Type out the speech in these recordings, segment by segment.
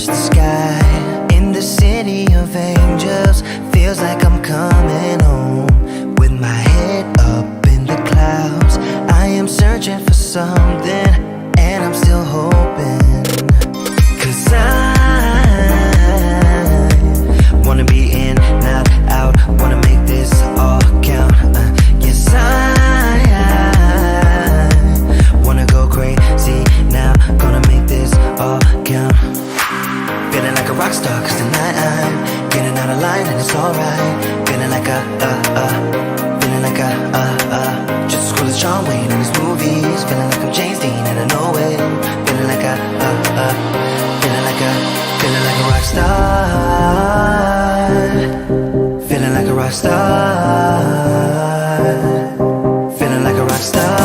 touch the sky. In the city of angels, feels like I'm coming home. With my head up in the clouds, I am searching for something, and I'm still hoping. 'Cause I wanna be in, not out, wanna make this all count. Yes, I wanna go crazy now, gonna make this all count. Feeling like a rock star, 'cause tonight I'm getting out of line and it's alright. Feeling like feeling like just as cool as John Wayne in his movies. Feeling like I'm James Dean and I know it. Feeling like feeling like a rock star. Feeling like a rock star. Feeling like a rock star. Feeling like a rock star.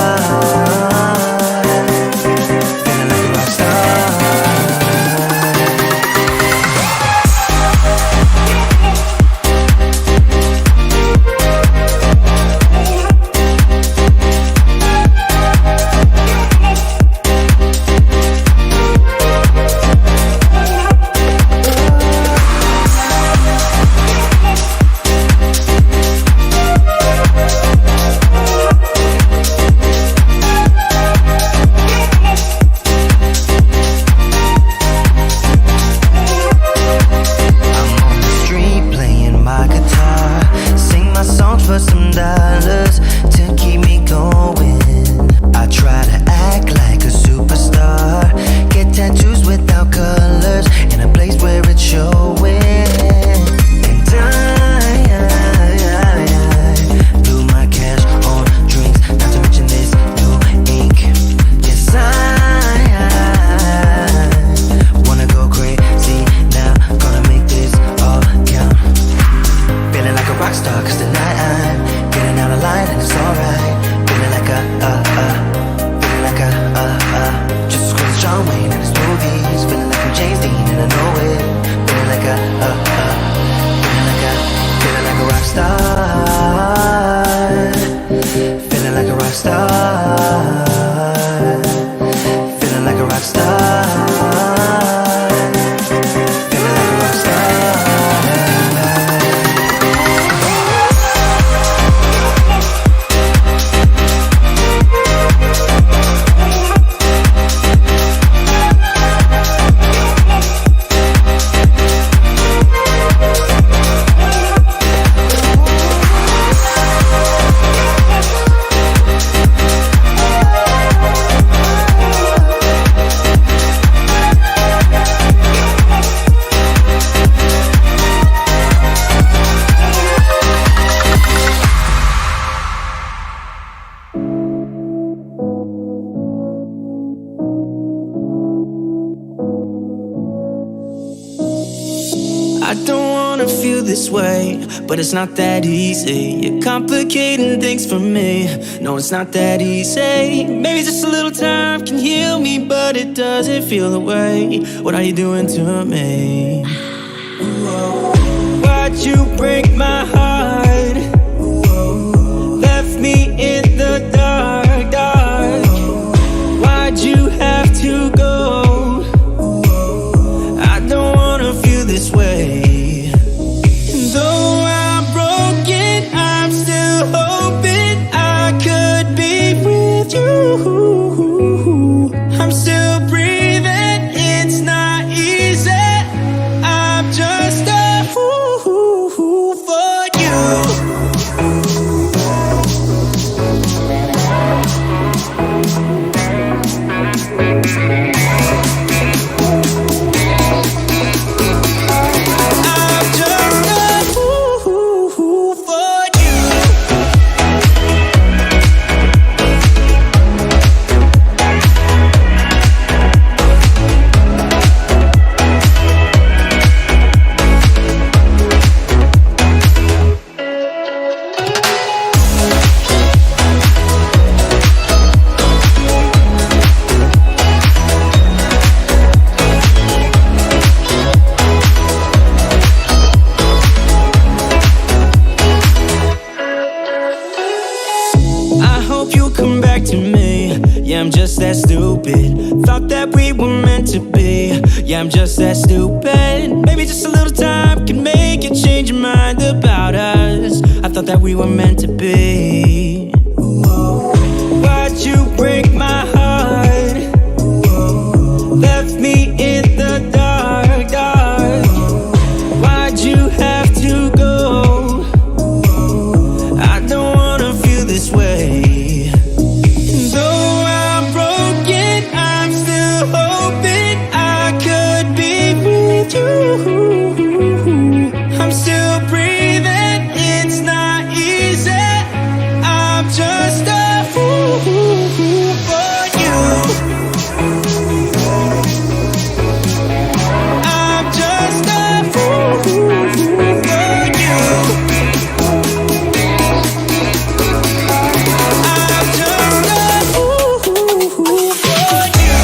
But it's not that easy. You're complicating things for me. No, it's not that easy. Maybe just a little time can heal me, but it doesn't feel the way. What are you doing to me? Why'd you break my heart? Left me in the dark, dark. Why'd you have to go? I don't wanna feel this way. Though I'm broken, I'm still hoping I could be with you. I'm still breathing, it's not easy. I'm just a fool for you. I'm just that stupid. Maybe just a little time can make you change your mind about us. I thought that we were meant to be. Why'd you break my heart? Left me in the dark, dark. Why'd you have to go? I don't wanna feel this way. Though I'm broken, I'm still hoping I could be with you. I'm still breathing, it's not easy. I'm just a fool for you. I'm just a fool for you. I'm just a fool for you.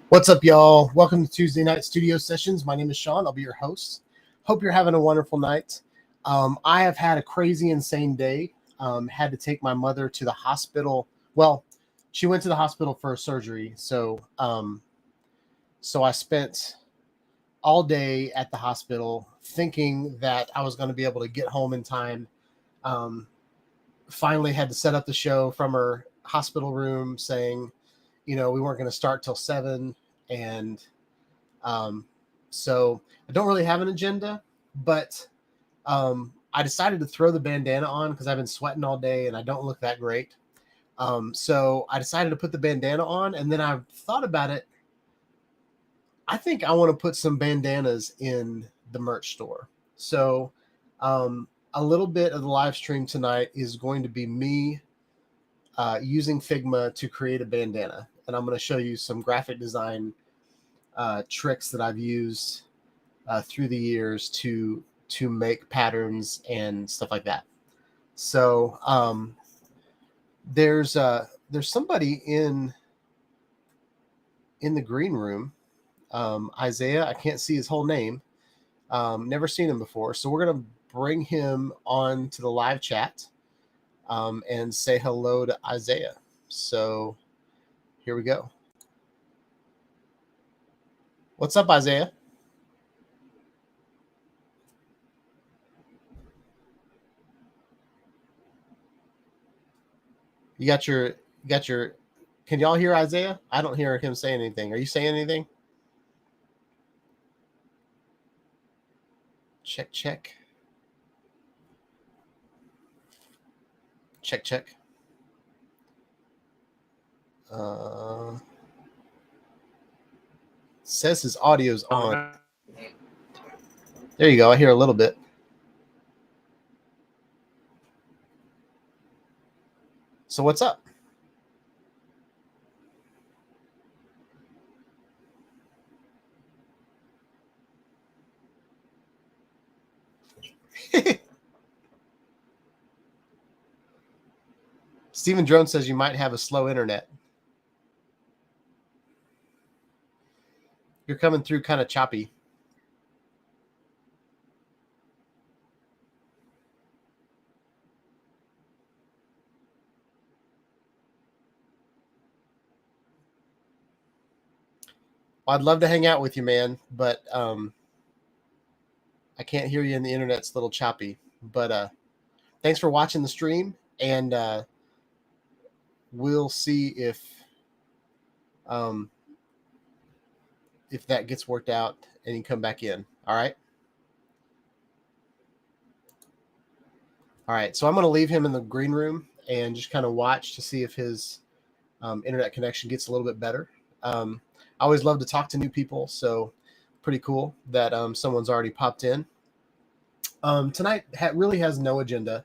What's up, y'all? Welcome to Tuesday Night Studio Sessions. My name is Sean. I'll be your host. Hope you're having a wonderful night. I have had a crazy, insane day. Had to take my mother to the hospital. Well, she went to the hospital for a surgery. So I spent all day at the hospital thinking that I was going to be able to get home in time. Finally had to set up the show from her hospital room saying, we weren't going to start till 7. And so I don't really have an agenda, but I decided to throw the bandana on because I've been sweating all day and I don't look that great. So I decided to put the bandana on, and then I thought about it. I think I want to put some bandanas in the merch store. So a little bit of the live stream tonight is going to be me using Figma to create a bandana. And I'm going to show you some graphic design tricks that I've used through the years to make patterns and stuff like that. So there's somebody in the green room, Isaiah. I can't see his whole name. Never seen him before. So we're gonna bring him on to the live chat and say hello to Isaiah. So here we go. What's up, Isaiah? You got your, can y'all hear Isaiah? I don't hear him saying anything. Are you saying anything? Check. Says his audio's on. There you go. I hear a little bit. So what's up? Stephen Drone says you might have a slow internet. You're coming through kind of choppy. Well, I'd love to hang out with you, man, but I can't hear you and the internet's a little choppy. But thanks for watching the stream, and we'll see if that gets worked out and you come back in. All right. All right. So I'm going to leave him in the green room and just kind of watch to see if his internet connection gets a little bit better. I always love to talk to new people, so pretty cool that someone's already popped in. Tonight really has no agenda,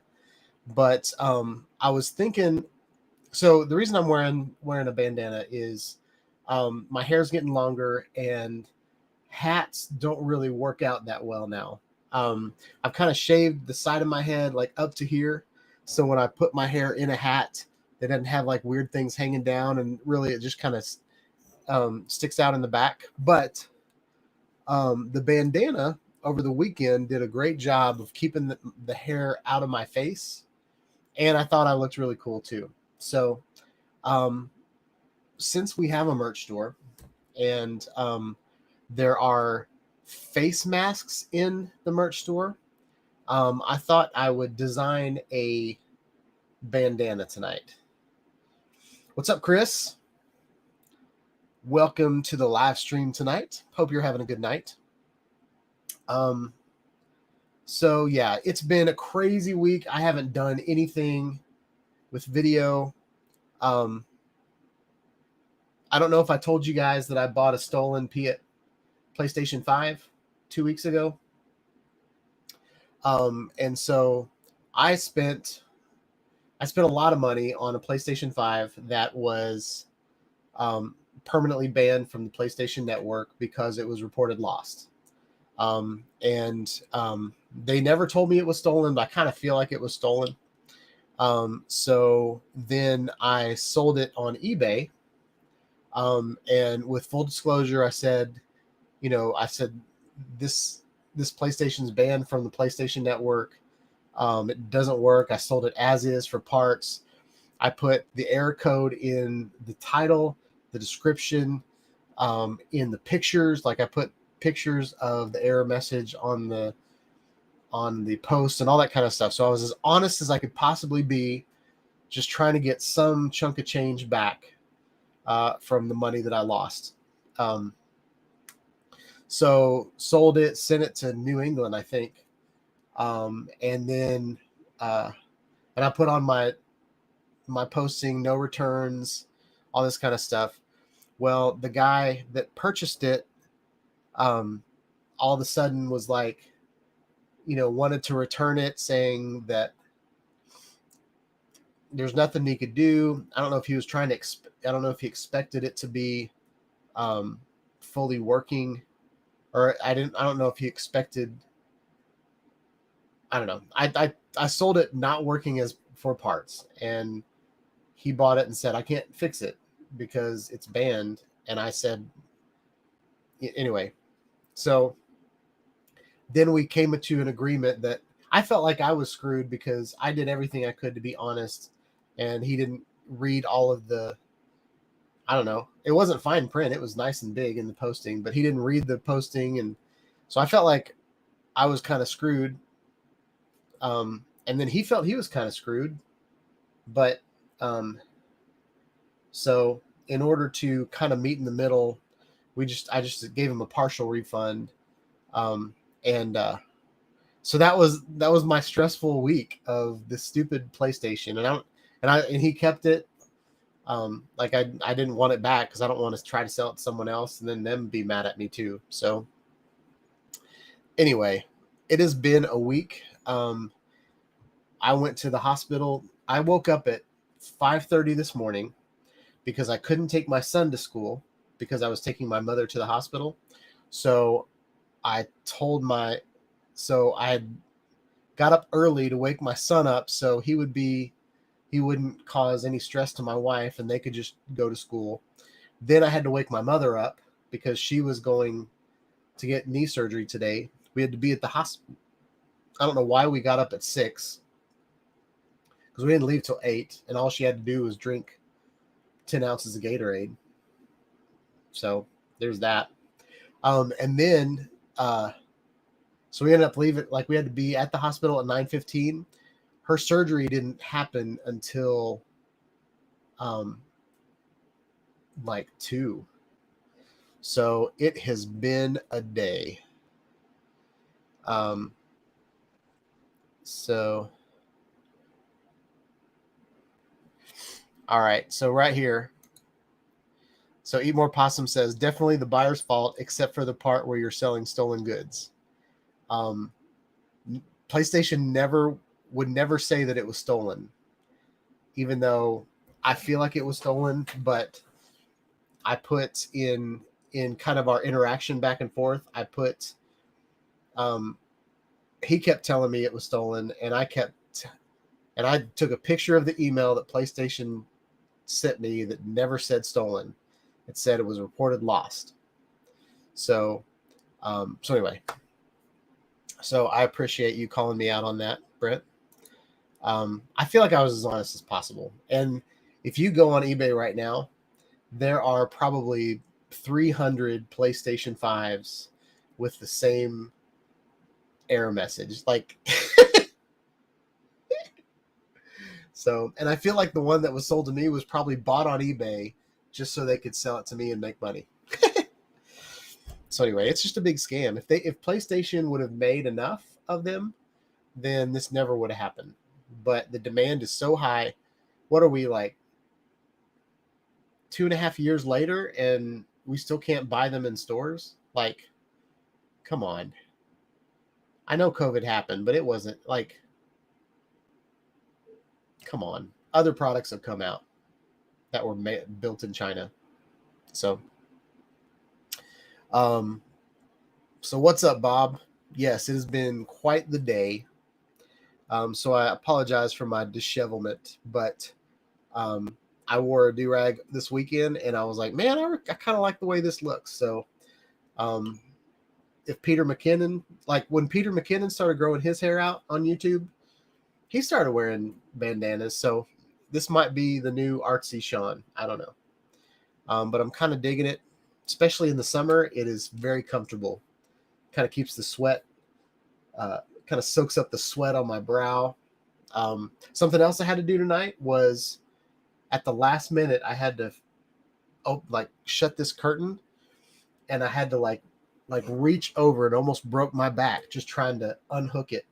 but I was thinking. So the reason I'm wearing a bandana is my hair's getting longer, and hats don't really work out that well now. I've kind of shaved the side of my head like up to here, so when I put my hair in a hat, it doesn't have like weird things hanging down, and really it just kind of sticks out in the back. But the bandana over the weekend did a great job of keeping the hair out of my face, and I thought I looked really cool too. So since we have a merch store and there are face masks in the merch store, I thought I would design a bandana tonight. What's up, Chris? Welcome to the live stream tonight. Hope you're having a good night. So yeah, it's been a crazy week. I haven't done anything with video. I don't know if I told you guys that I bought a stolen PlayStation 5 2 weeks ago. And so I spent a lot of money on a PlayStation 5 that was permanently banned from the PlayStation Network because it was reported lost. They never told me it was stolen, but I kind of feel like it was stolen. So then I sold it on eBay. And with full disclosure, I said this PlayStation's banned from the PlayStation Network. It doesn't work. I sold it as is for parts. I put the error code in the title, the description, in the pictures. Like I put pictures of the error message on the post and all that kind of stuff. So I was as honest as I could possibly be, just trying to get some chunk of change back from the money that I lost. So sold it, sent it to New England, I think. And then and I put on my posting, no returns, all this kind of stuff. Well, the guy that purchased it all of a sudden was like, wanted to return it, saying that there's nothing he could do. I don't know if he was trying to I don't know if he expected it to be fully working, or I don't know if he expected, I don't know. I sold it not working as for parts, and he bought it and said, I can't fix it because it's banned. And I said, anyway, so then we came to an agreement that I felt like I was screwed because I did everything I could to be honest, and he didn't read all of the, I don't know, it wasn't fine print. It was nice and big in the posting, but he didn't read the posting. And so I felt like I was kind of screwed. And then he felt he was kind of screwed. But so in order to kind of meet in the middle, I just gave him a partial refund. So that was my stressful week of this stupid PlayStation, and he kept it. Like I didn't want it back because I don't want to try to sell it to someone else and then them be mad at me too. So anyway, it has been a week. I went to the hospital. I woke up at 5:30 this morning because I couldn't take my son to school because I was taking my mother to the hospital. So I had got up early to wake my son up so he wouldn't cause any stress to my wife and they could just go to school. Then I had to wake my mother up because she was going to get knee surgery today. We had to be at the hospital. I don't know why we got up at 6 because we didn't leave till 8, and all she had to do was drink 10 ounces of Gatorade. So there's that. And then so we ended up leaving, like we had to be at the hospital at 9:15. Her surgery didn't happen until like 2. So it has been a day. So all right, so right here. So Eat More Possum says, definitely the buyer's fault, except for the part where you're selling stolen goods. PlayStation would never say that it was stolen, even though I feel like it was stolen, but I put in kind of our interaction back and forth, I put, he kept telling me it was stolen, and I took a picture of the email that PlayStation sent me that never said stolen. It said it was reported lost. So anyway, so I appreciate you calling me out on that, Brent. I feel like I was as honest as possible. And if you go on eBay right now, there are probably 300 PlayStation 5s with the same error message. Like, so, and I feel like the one that was sold to me was probably bought on eBay just so they could sell it to me and make money. So anyway, it's just a big scam. If PlayStation would have made enough of them, then this never would have happened. But the demand is so high. What are we, like 2.5 years later, and we still can't buy them in stores? Like, come on. I know COVID happened, but it wasn't like, come on. Other products have come out that were built in China. So what's up, Bob? Yes, it has been quite the day. So I apologize for my dishevelment, but I wore a do-rag this weekend, and I was like, man, I kind of like the way this looks. So if Peter McKinnon, like when Peter McKinnon started growing his hair out on YouTube, he started wearing bandanas, so this might be the new artsy Sean. I don't know. But I'm kind of digging it, especially in the summer. It is very comfortable. Kind of keeps the sweat, kind of soaks up the sweat on my brow. Something else I had to do tonight was at the last minute, I had to shut this curtain, and I had to like reach over and almost broke my back just trying to unhook it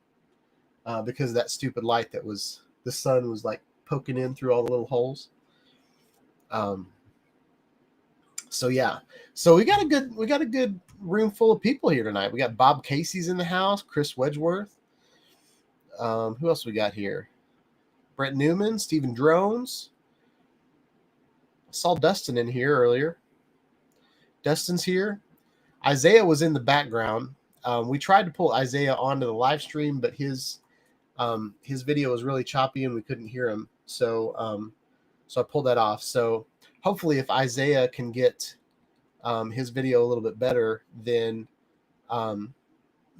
because of that stupid light that was, the sun was like poking in through all the little holes. So yeah, so we got a good room full of people here tonight. We got Bob Casey's in the house, Chris Wedgeworth. Who else we got here? Brett Newman, Stephen Drones. I saw Dustin in here earlier. Dustin's here. Isaiah was in the background. We tried to pull Isaiah onto the live stream, but his video was really choppy and we couldn't hear him. So I pulled that off. So hopefully if Isaiah can get his video a little bit better, then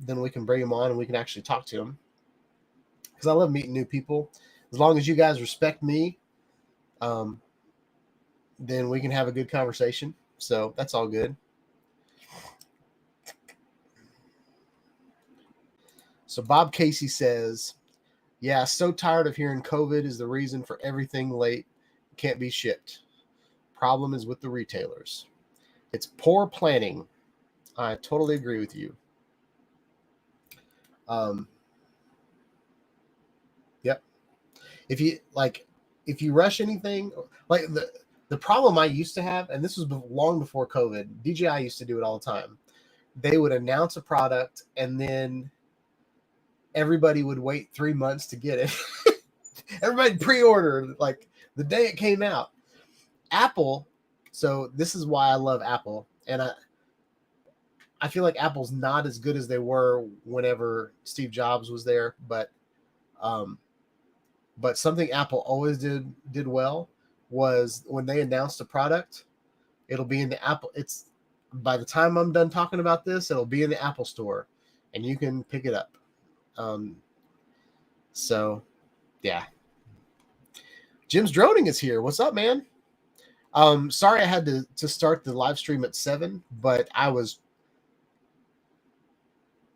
we can bring him on and we can actually talk to him. Because I love meeting new people. As long as you guys respect me, then we can have a good conversation. So that's all good. So Bob Casey says, yeah, so tired of hearing COVID is the reason for everything late can't be shipped. Problem is with the retailers. It's poor planning. I totally agree with you. Yep. If you rush anything, like the problem I used to have, and this was long before COVID, DJI used to do it all the time. They would announce a product and then everybody would wait 3 months to get it. Everybody pre-order like the day it came out. Apple, so this is why I love Apple, and I feel like Apple's not as good as they were whenever Steve Jobs was there, but something Apple always did well was when they announced a product, it'll be in the Apple. It's by the time I'm done talking about this, it'll be in the Apple store, and you can pick it up. So yeah. Jim's Droning is here. What's up, man? Sorry I had to start the live stream at 7, but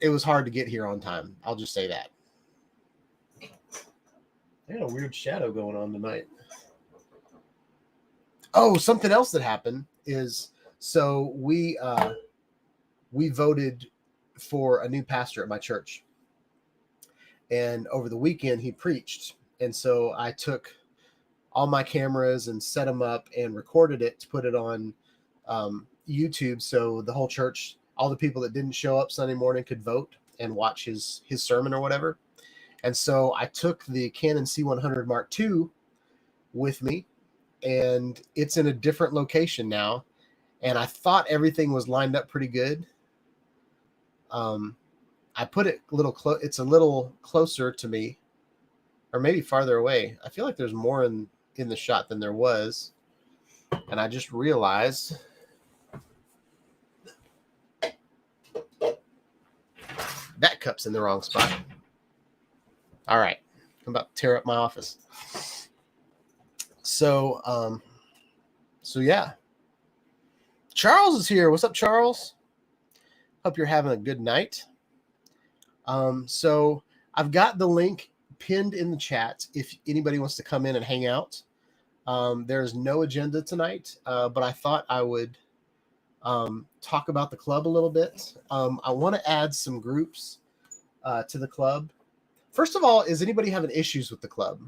it was hard to get here on time. I'll just say that. I had a weird shadow going on tonight. Oh, something else that happened is, so we voted for a new pastor at my church. And over the weekend he preached. And so I took all my cameras and set them up and recorded it to put it on YouTube. So the whole church, all the people that didn't show up Sunday morning could vote and watch his sermon or whatever. And so I took the Canon C100 Mark II with me, and it's in a different location now. And I thought everything was lined up pretty good. I put it a little close. It's a little closer to me, or maybe farther away. I feel like there's more in the shot than there was. And I just realized that cup's in the wrong spot. All right. I'm about to tear up my office. So yeah. Charles is here. What's up, Charles? Hope you're having a good night. So I've got the link pinned in the chat if anybody wants to come in and hang out. There's no agenda tonight, but I thought I would talk about the club a little bit. I want to add some groups to the club. First of all, is anybody having issues with the club?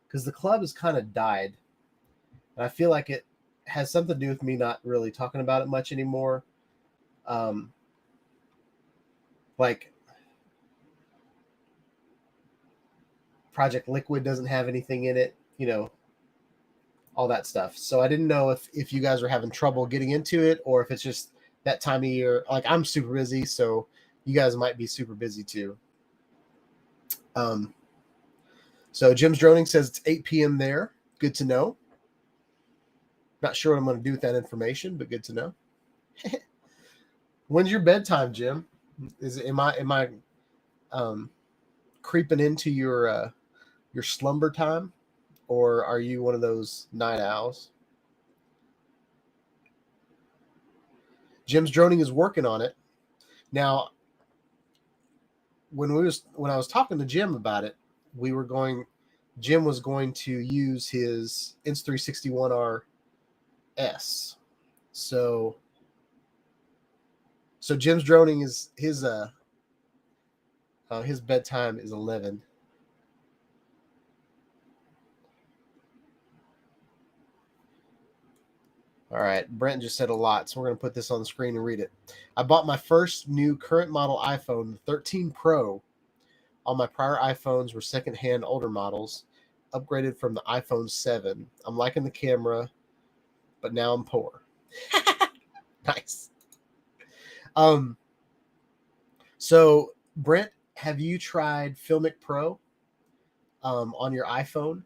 Because the club has kind of died. And I feel like it has something to do with me not really talking about it much anymore. Like Project Liquid doesn't have anything in it, all that stuff. So I didn't know if you guys are having trouble getting into it, or if it's just that time of year. Like, I'm super busy, so you guys might be super busy too. So Jim's Droning says it's 8 p.m. there. Good to know. Not sure what I'm going to do with that information, but good to know. When's your bedtime, Jim? Am I creeping into your your slumber time, or are you one of those night owls? Jim's Droning is working on it. Now, when I was talking to Jim about it, Jim was going to use his Insta360 One RS. So Jim's Droning is his bedtime is 11. All right, Brent just said a lot, so we're going to put this on the screen and read it. I bought my first new current model iPhone, the 13 Pro. All my prior iPhones were secondhand older models, upgraded from the iPhone 7. I'm liking the camera, but now I'm poor. Nice. So Brent, have you tried Filmic Pro on your iPhone?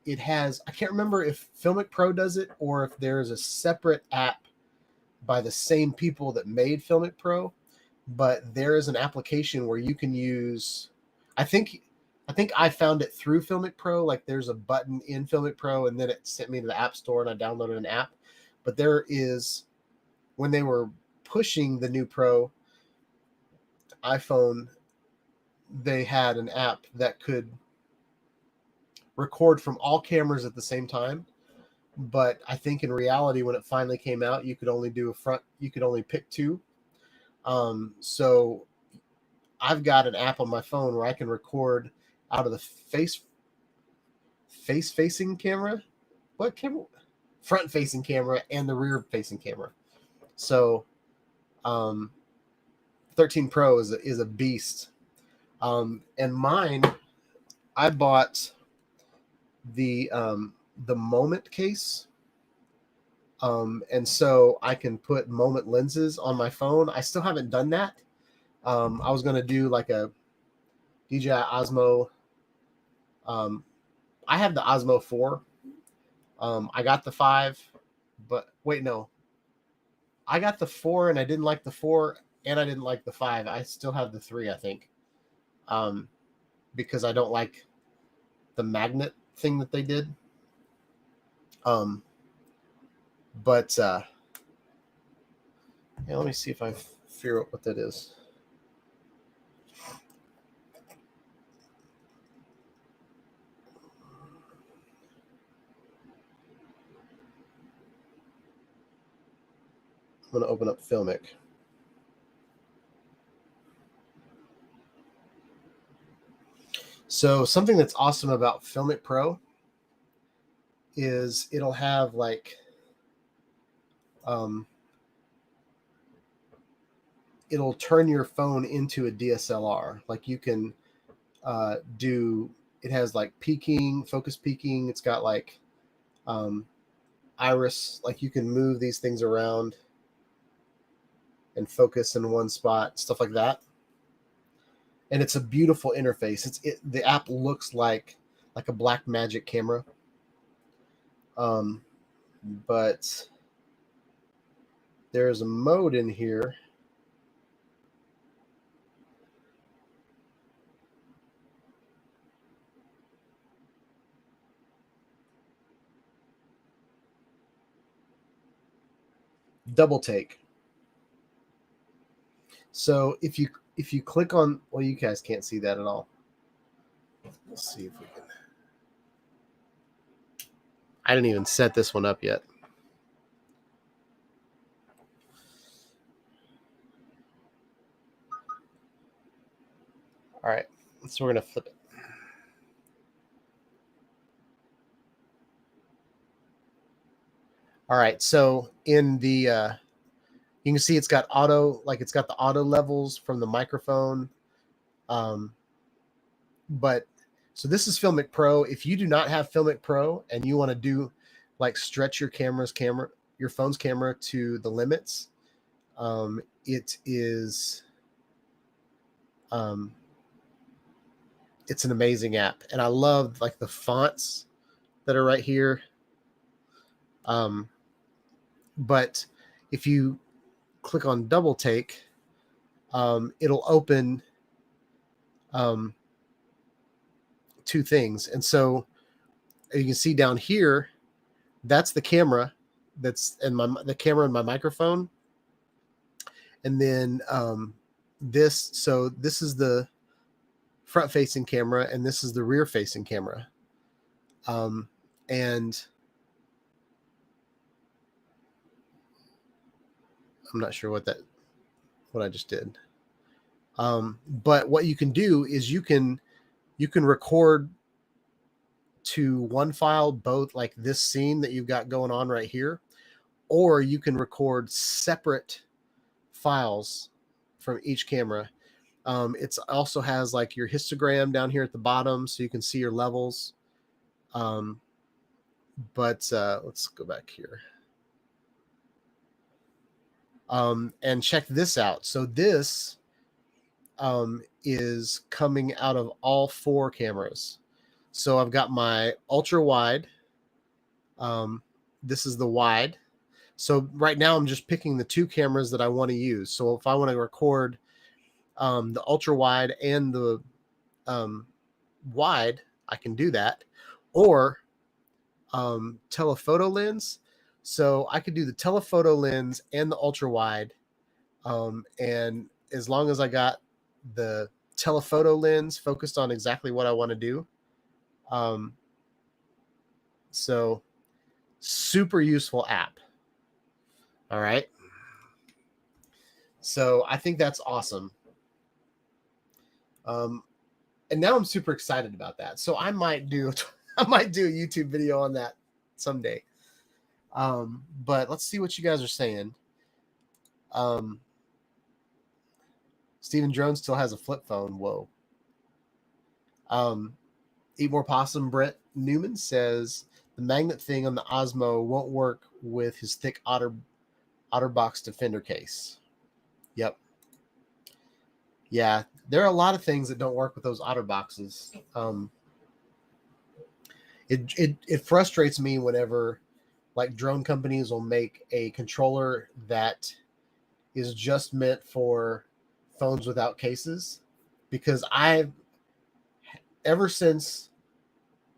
It has, I can't remember if Filmic Pro does it or if there's a separate app by the same people that made Filmic Pro, but there is an application where you can use, I think I found it through Filmic Pro. Like there's a button in Filmic Pro and then it sent me to the App Store and I downloaded an app. But there is, when they were pushing the new Pro iPhone, they had an app that could record from all cameras at the same time. But I think in reality, when it finally came out, you could only do you could only pick two. So I've got an app on my phone where I can record out of the face facing camera. What camera? Front facing camera and the rear facing camera. So 13 Pro is a beast. And mine, I bought the Moment case. And so I can put Moment lenses on my phone. I still haven't done that. I was going to do like a DJI Osmo. I have the Osmo 4. I got the 5, but wait, no. I got the 4 and I didn't like the 4 and I didn't like the 5. I still have the 3, I think. Because I don't like the magnet thing that they did. But yeah, let me see if I figure out what that is. I'm going to open up Filmic. So something that's awesome about Filmic Pro is it'll have like it'll turn your phone into a DSLR. Like you can it has like peaking, focus peaking. It's got like iris, like you can move these things around and focus in one spot, stuff like that. And it's a beautiful interface. The app looks like a Blackmagic camera. But there's a mode in here. Double take. So if you click on, well, you guys can't see that at all. Let's see if we can. I didn't even set this one up yet. All right, so we're going to flip it. All right, so in the, you can see it's got auto, like it's got the auto levels from the microphone. But so this is Filmic Pro. If you do not have Filmic Pro and you want to do like stretch your your phone's camera to the limits, it is, it's an amazing app. And I love like the fonts that are right here. But if you click on double take, it'll open two things. And so you can see down here, that's the camera that's in the camera and my microphone. And then this is the front facing camera and this is the rear facing camera. And I'm not sure what I just did. But what you can do is you can record to one file, both like this scene that you've got going on right here, or you can record separate files from each camera. It also has like your histogram down here at the bottom, so you can see your levels. But let's go back here. And check this out. So this is coming out of all four cameras. So I've got my ultra wide. This is the wide. So right now I'm just picking the two cameras that I want to use. So if I want to record the ultra wide and the wide, I can do that. Or telephoto lens. So I could do the telephoto lens and the ultra wide. And as long as I got the telephoto lens focused on exactly what I want to do. So super useful app. All right. So I think that's awesome. And now I'm super excited about that. So I might do a YouTube video on that someday. But let's see what you guys are saying. Steven Drone still has a flip phone. Whoa. Eat More Possum Brett Newman says the magnet thing on the Osmo won't work with his thick OtterBox Defender case. Yep. Yeah, there are a lot of things that don't work with those OtterBoxes. It frustrates me whenever like drone companies will make a controller that is just meant for phones without cases, because ever since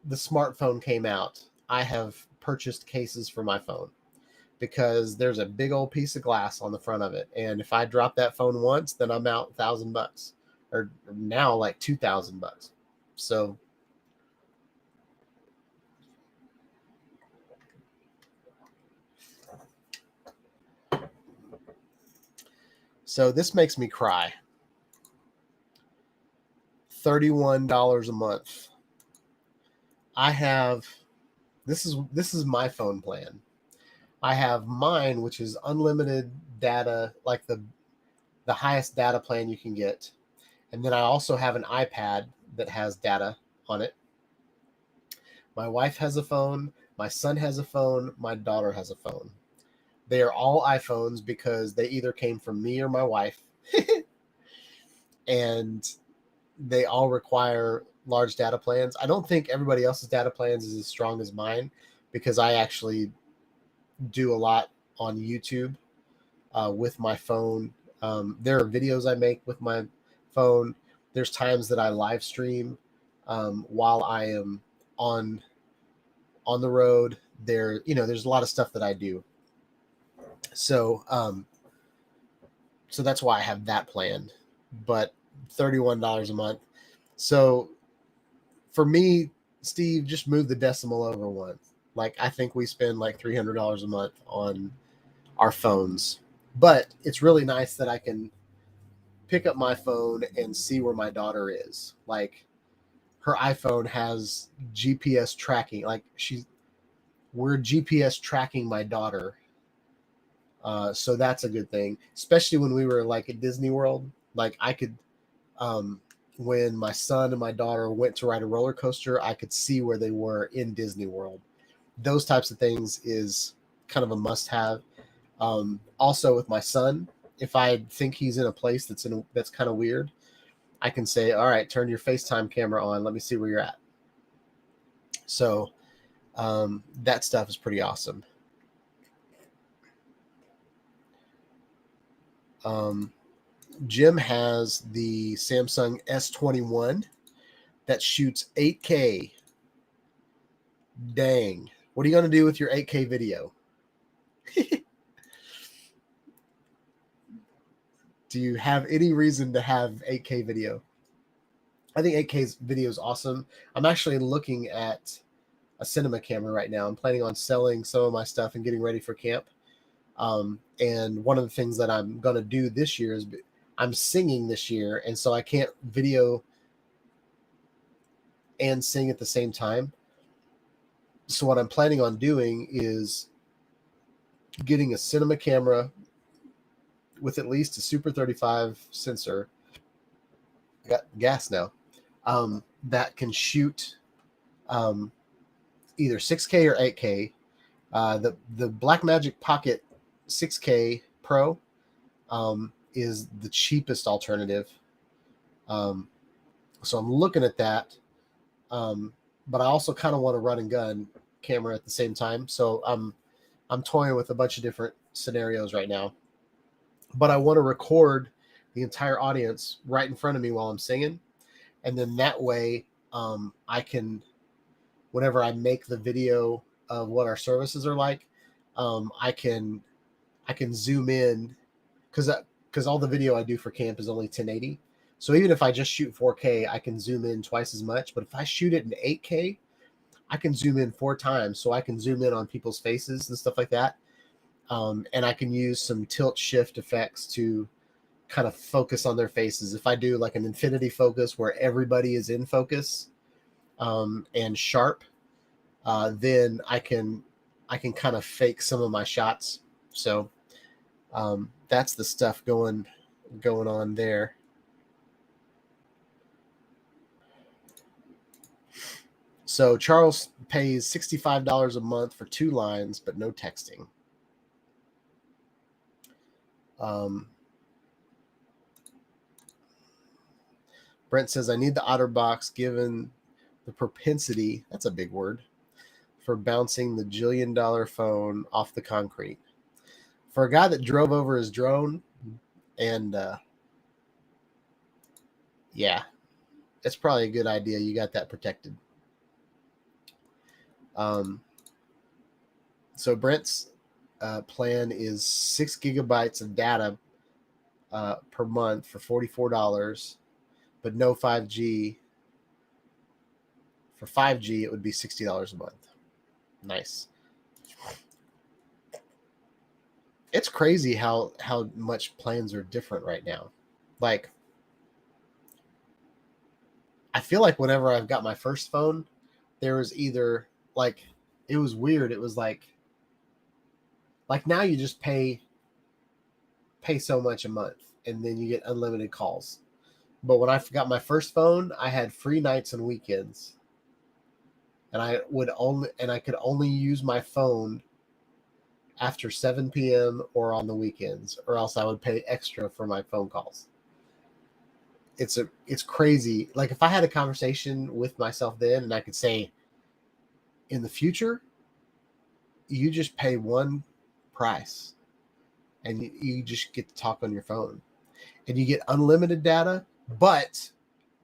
the smartphone came out, I have purchased cases for my phone because there's a big old piece of glass on the front of it. And if I drop that phone once, then I'm out $1,000 or now like $2,000. So this makes me cry. $31 a month. I have, this is my phone plan. I have mine, which is unlimited data, like the highest data plan you can get. And then I also have an iPad that has data on it. My wife has a phone. My son has a phone. My daughter has a phone. They are all iPhones because they either came from me or my wife. And they all require large data plans. I don't think everybody else's data plans is as strong as mine because I actually do a lot on YouTube with my phone. There are videos I make with my phone. There's times that I live stream while I am on the road. There's a lot of stuff that I do. So that's why I have that planned, but $31 a month. So for me, Steve, just move the decimal over one. Like, I think we spend like $300 a month on our phones, but it's really nice that I can pick up my phone and see where my daughter is. Like, her iPhone has GPS tracking. Like, we're GPS tracking my daughter. So that's a good thing, especially when we were like at Disney World. Like, I could, when my son and my daughter went to ride a roller coaster, I could see where they were in Disney World. Those types of things is kind of a must-have. Also with my son, if I think he's in a place that's kind of weird, I can say, all right, turn your FaceTime camera on. Let me see where you're at. So that stuff is pretty awesome. Jim has the Samsung S21. that shoots 8K. Dang. What are you going to do with your 8K video? Do you have any reason to have 8K video? I think 8K video is awesome. I'm actually looking at a cinema camera right now. I'm planning on selling some of my stuff and getting ready for camp. And one of the things that I'm going to do this year is I'm singing this year. And so I can't video and sing at the same time. So what I'm planning on doing is getting a cinema camera with at least a Super 35 sensor. I got gas now. That can shoot either 6K or 8K. The Blackmagic Pocket 6K Pro is the cheapest alternative. So I'm looking at that. But I also kind of want to run and gun camera at the same time. So I'm toying with a bunch of different scenarios right now. But I want to record the entire audience right in front of me while I'm singing. And then that way I can, whenever I make the video of what our services are like, I can zoom in because all the video I do for camp is only 1080. So even if I just shoot 4K, I can zoom in twice as much. But if I shoot it in 8K, I can zoom in 4 times. So I can zoom in on people's faces and stuff like that. And I can use some tilt shift effects to kind of focus on their faces. If I do like an infinity focus where everybody is in focus and sharp, then I can kind of fake some of my shots. So that's the stuff going on there. So Charles pays $65 a month for 2 lines, but no texting. Brent says, I need the OtterBox given the propensity, that's a big word, for bouncing the $1 jillion phone off the concrete. For a guy that drove over his drone, and yeah, it's probably a good idea you got that protected. So Brent's plan is 6 gigabytes of data per month for $44, but no 5G. For 5G, it would be $60 a month. Nice. It's crazy how much plans are different right now. Like, I feel like whenever I've got my first phone, there was either like, it was weird. It was like now you just pay so much a month and then you get unlimited calls. But when I got my first phone, I had free nights and weekends. And I could only use my phone after 7 p.m. or on the weekends, or else I would pay extra for my phone calls. It's crazy. Like if I had a conversation with myself then and I could say, in the future, you just pay one price and you just get to talk on your phone and you get unlimited data. But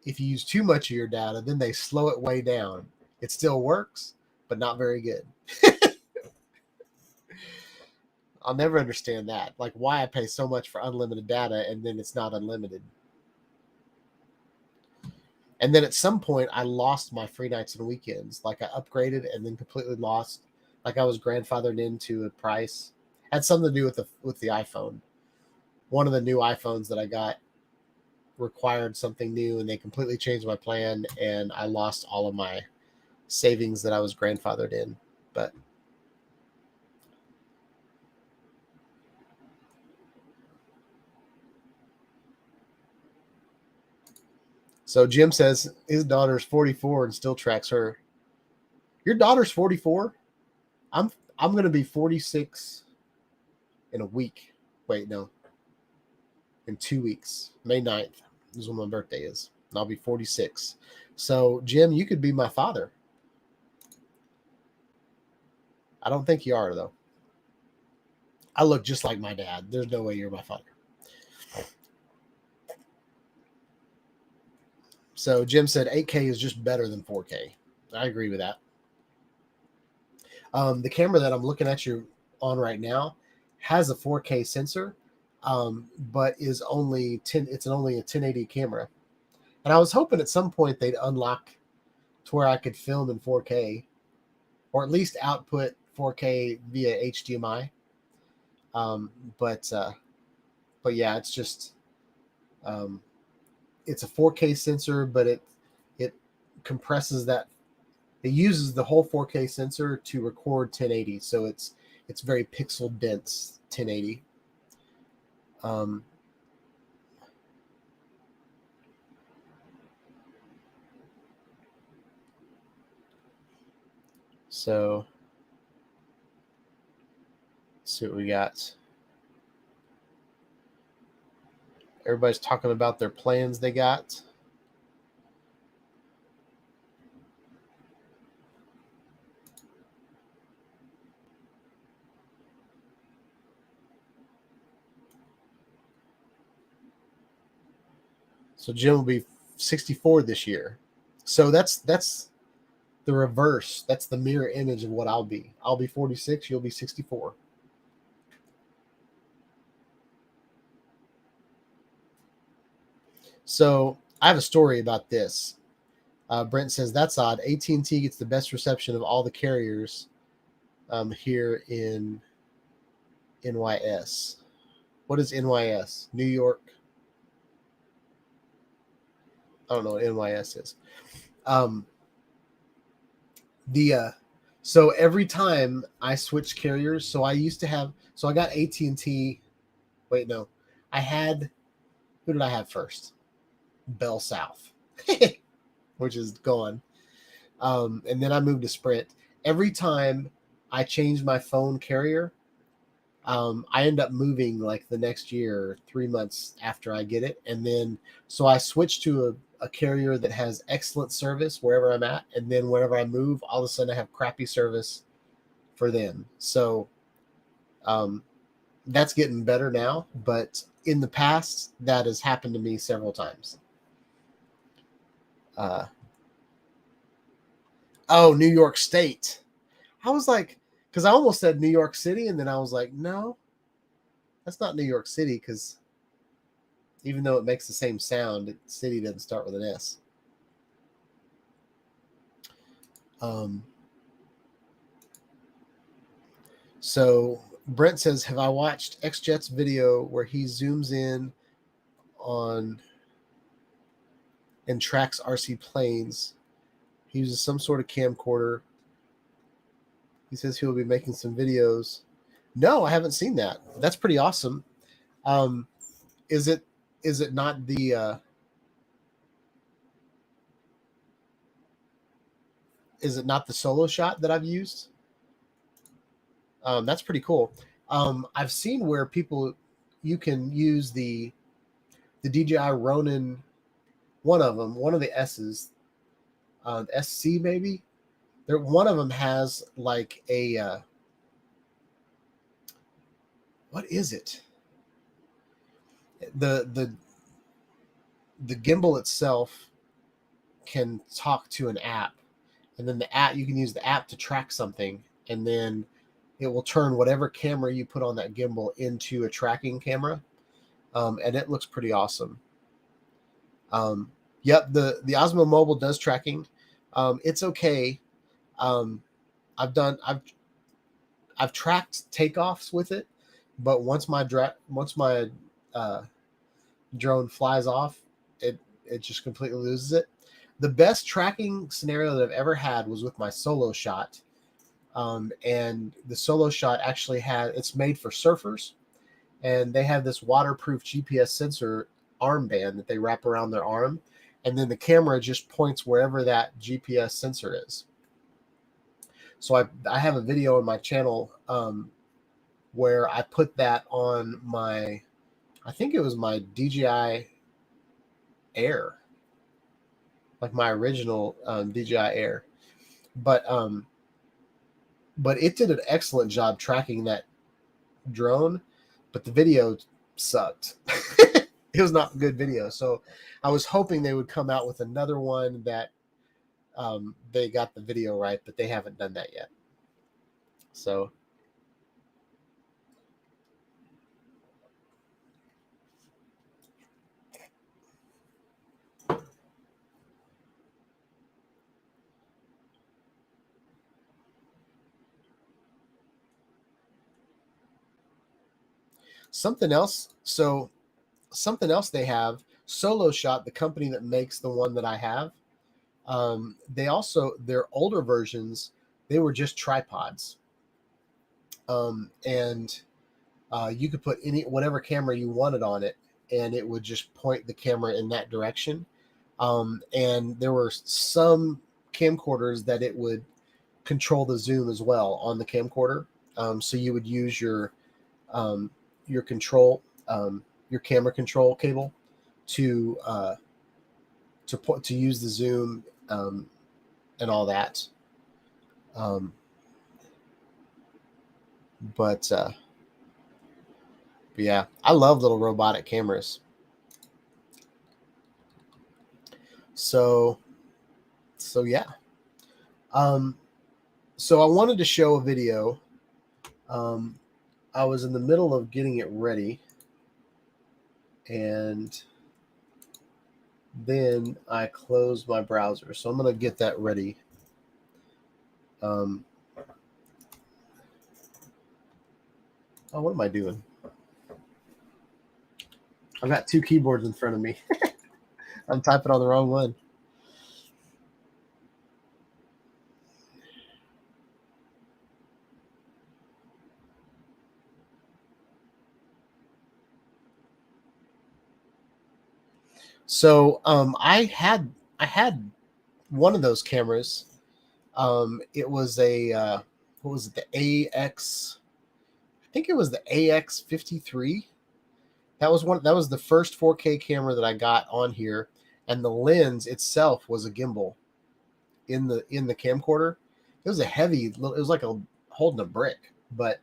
if you use too much of your data, then they slow it way down. It still works, but not very good. I'll never understand that. Like why I pay so much for unlimited data and then it's not unlimited. And then at some point I lost my free nights and weekends. Like I upgraded and then completely lost. Like I was grandfathered into a price. Had something to do with the iPhone. One of the new iPhones that I got required something new and they completely changed my plan and I lost all of my savings that I was grandfathered in. But so Jim says his daughter's 44 and still tracks her. Your daughter's 44? I'm going to be 46 in a week. Wait, no. In 2 weeks. May 9th is when my birthday is. And I'll be 46. So, Jim, you could be my father. I don't think you are, though. I look just like my dad. There's no way you're my father. So Jim said 8K is just better than 4K. I agree with that. The camera that I'm looking at you on right now has a 4K sensor, but is only 10. It's only a 1080 camera, and I was hoping at some point they'd unlock to where I could film in 4K, or at least output 4K via HDMI. But yeah, it's just it's a 4K sensor, but it compresses that. It uses the whole 4K sensor to record 1080, so it's very pixel dense 1080. So let's see what we got. Everybody's talking about their plans they got. So Jim will be 64 this year. So that's the reverse. That's the mirror image of what I'll be. I'll be 46, you'll be 64. So I have a story about this. Brent says, that's odd. AT&T gets the best reception of all the carriers here in NYS. What is NYS? New York? I don't know what NYS is. So every time I switch carriers, so I got AT&T. Wait, no. Who did I have first? Bell South, which is gone. And then I moved to Sprint. Every time I change my phone carrier, I end up moving like the next year, 3 months after I get it. And then, so I switch to a carrier that has excellent service wherever I'm at. And then whenever I move, all of a sudden I have crappy service for them. So that's getting better now. But in the past, that has happened to me several times. New York State. I was like, because I almost said New York City, and then I was like, no, that's not New York City, because even though it makes the same sound, city doesn't start with an S. So Brent says, have I watched XJet's video where he zooms in on and tracks RC planes? He uses some sort of camcorder. He says he will be making some videos. No, I haven't seen that. That's pretty awesome. Is it not the solo shot that I've used? That's pretty cool. I've seen where you can use the DJI Ronin, one of the S's, SC maybe. One of them has like a what is it? The gimbal itself can talk to an app, and then you can use the app to track something, and then it will turn whatever camera you put on that gimbal into a tracking camera, and it looks pretty awesome. Yep, the Osmo Mobile does tracking. It's okay. I've tracked takeoffs with it, but once my drone flies off, it just completely loses it. The best tracking scenario that I've ever had was with my solo shot. And the solo shot actually it's made for surfers, and they have this waterproof GPS sensor armband that they wrap around their arm, and then the camera just points wherever that GPS sensor is. So I have a video on my channel where I put that on I think it was my DJI Air, like my original DJI Air, but it did an excellent job tracking that drone, but the video sucked. it was not good video. So I was hoping they would come out with another one that they got the video right, but they haven't done that yet. So something else they have, Solo Shot, the company that makes the one that I have, they also, their older versions, they were just tripods, and you could put whatever camera you wanted on it, and it would just point the camera in that direction. And there were some camcorders that it would control the zoom as well on the camcorder. So you would use your control, your camera control cable to use the zoom and all that. But yeah, I love little robotic cameras. So yeah. So I wanted to show a video. I was in the middle of getting it ready, and then I closed my browser. So I'm going to get that ready. Oh, what am I doing? I've got two keyboards in front of me. I'm typing on the wrong one. So I had one of those cameras. It was a what was it? The AX. I think it was the AX53. That was the first 4K camera that I got on here, and the lens itself was a gimbal in the camcorder. It was a heavy. It was like holding a brick, but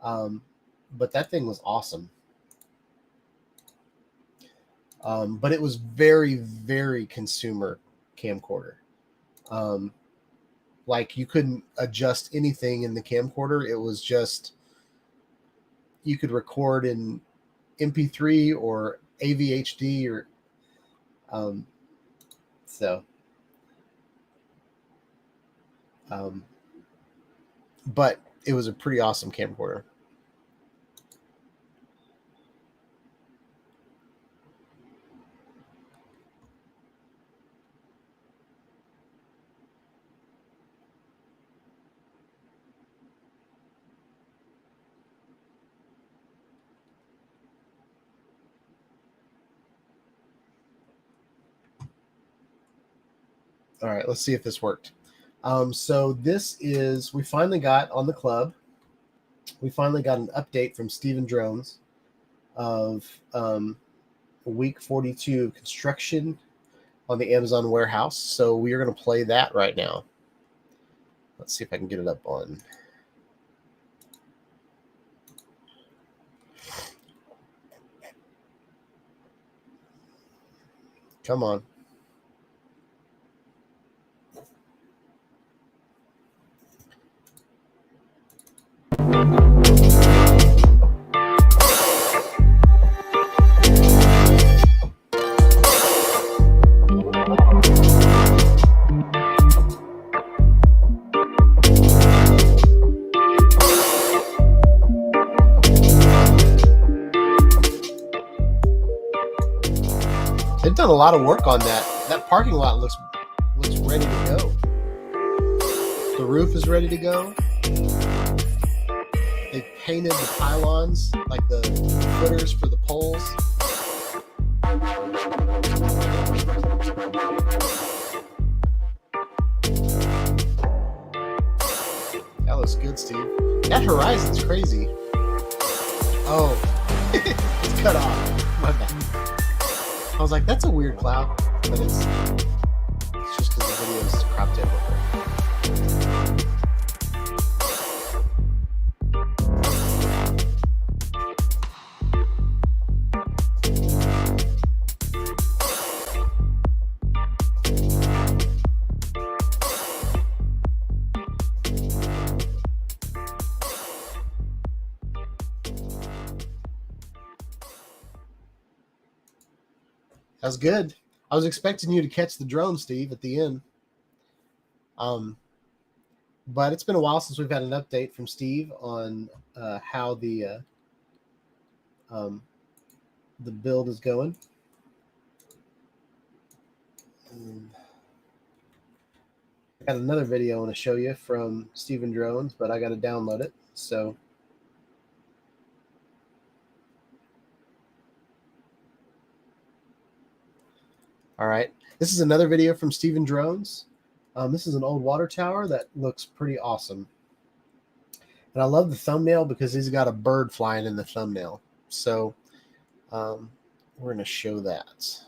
that thing was awesome. But it was very, very consumer camcorder. Like you couldn't adjust anything in the camcorder. It was just, you could record in MP3 or AVHD or but it was a pretty awesome camcorder. All right, let's see if this worked. So this is, we finally got on the club. We finally got an update from Steven Drones of week 42 of construction on the Amazon warehouse. So we are going to play that right now. Let's see if I can get it up on. Come on. They've done a lot of work on that. That parking lot looks ready to go. The roof is ready to go. They painted the pylons, like the footers for the poles. That looks good, Steve. That horizon's crazy. Oh, it's cut off. My bad. I was like, that's a weird cloud, but it's just because the video is cropped in. That was good. I was expecting you to catch the drone, Steve, at the end. But it's been a while since we've had an update from Steve on how the build is going. I got another video I want to show you from Steven Drones, but I got to download it. So all right, this is another video from Steven Drones. This is an old water tower that looks pretty awesome. And I love the thumbnail because he's got a bird flying in the thumbnail. So we're going to show that.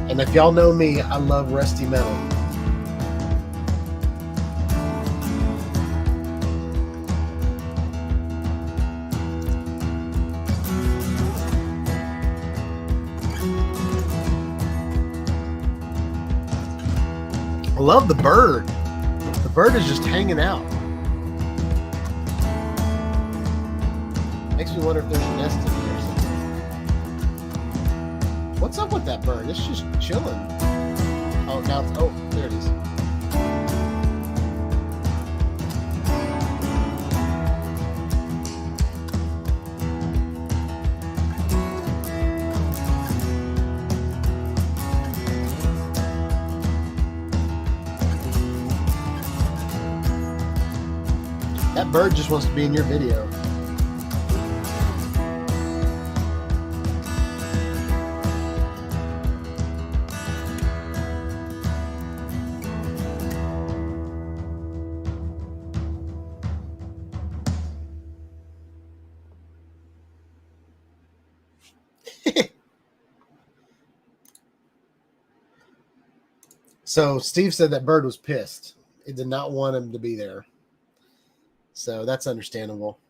And if y'all know me, I love rusty metal. I love the bird. The bird is just hanging out. Makes me wonder if there's a nest in here or something. What's up with that bird? It's just chilling. Oh, now it's, oh, there it is. That bird just wants to be in your video. So Steve said that bird was pissed. It did not want him to be there. So that's understandable.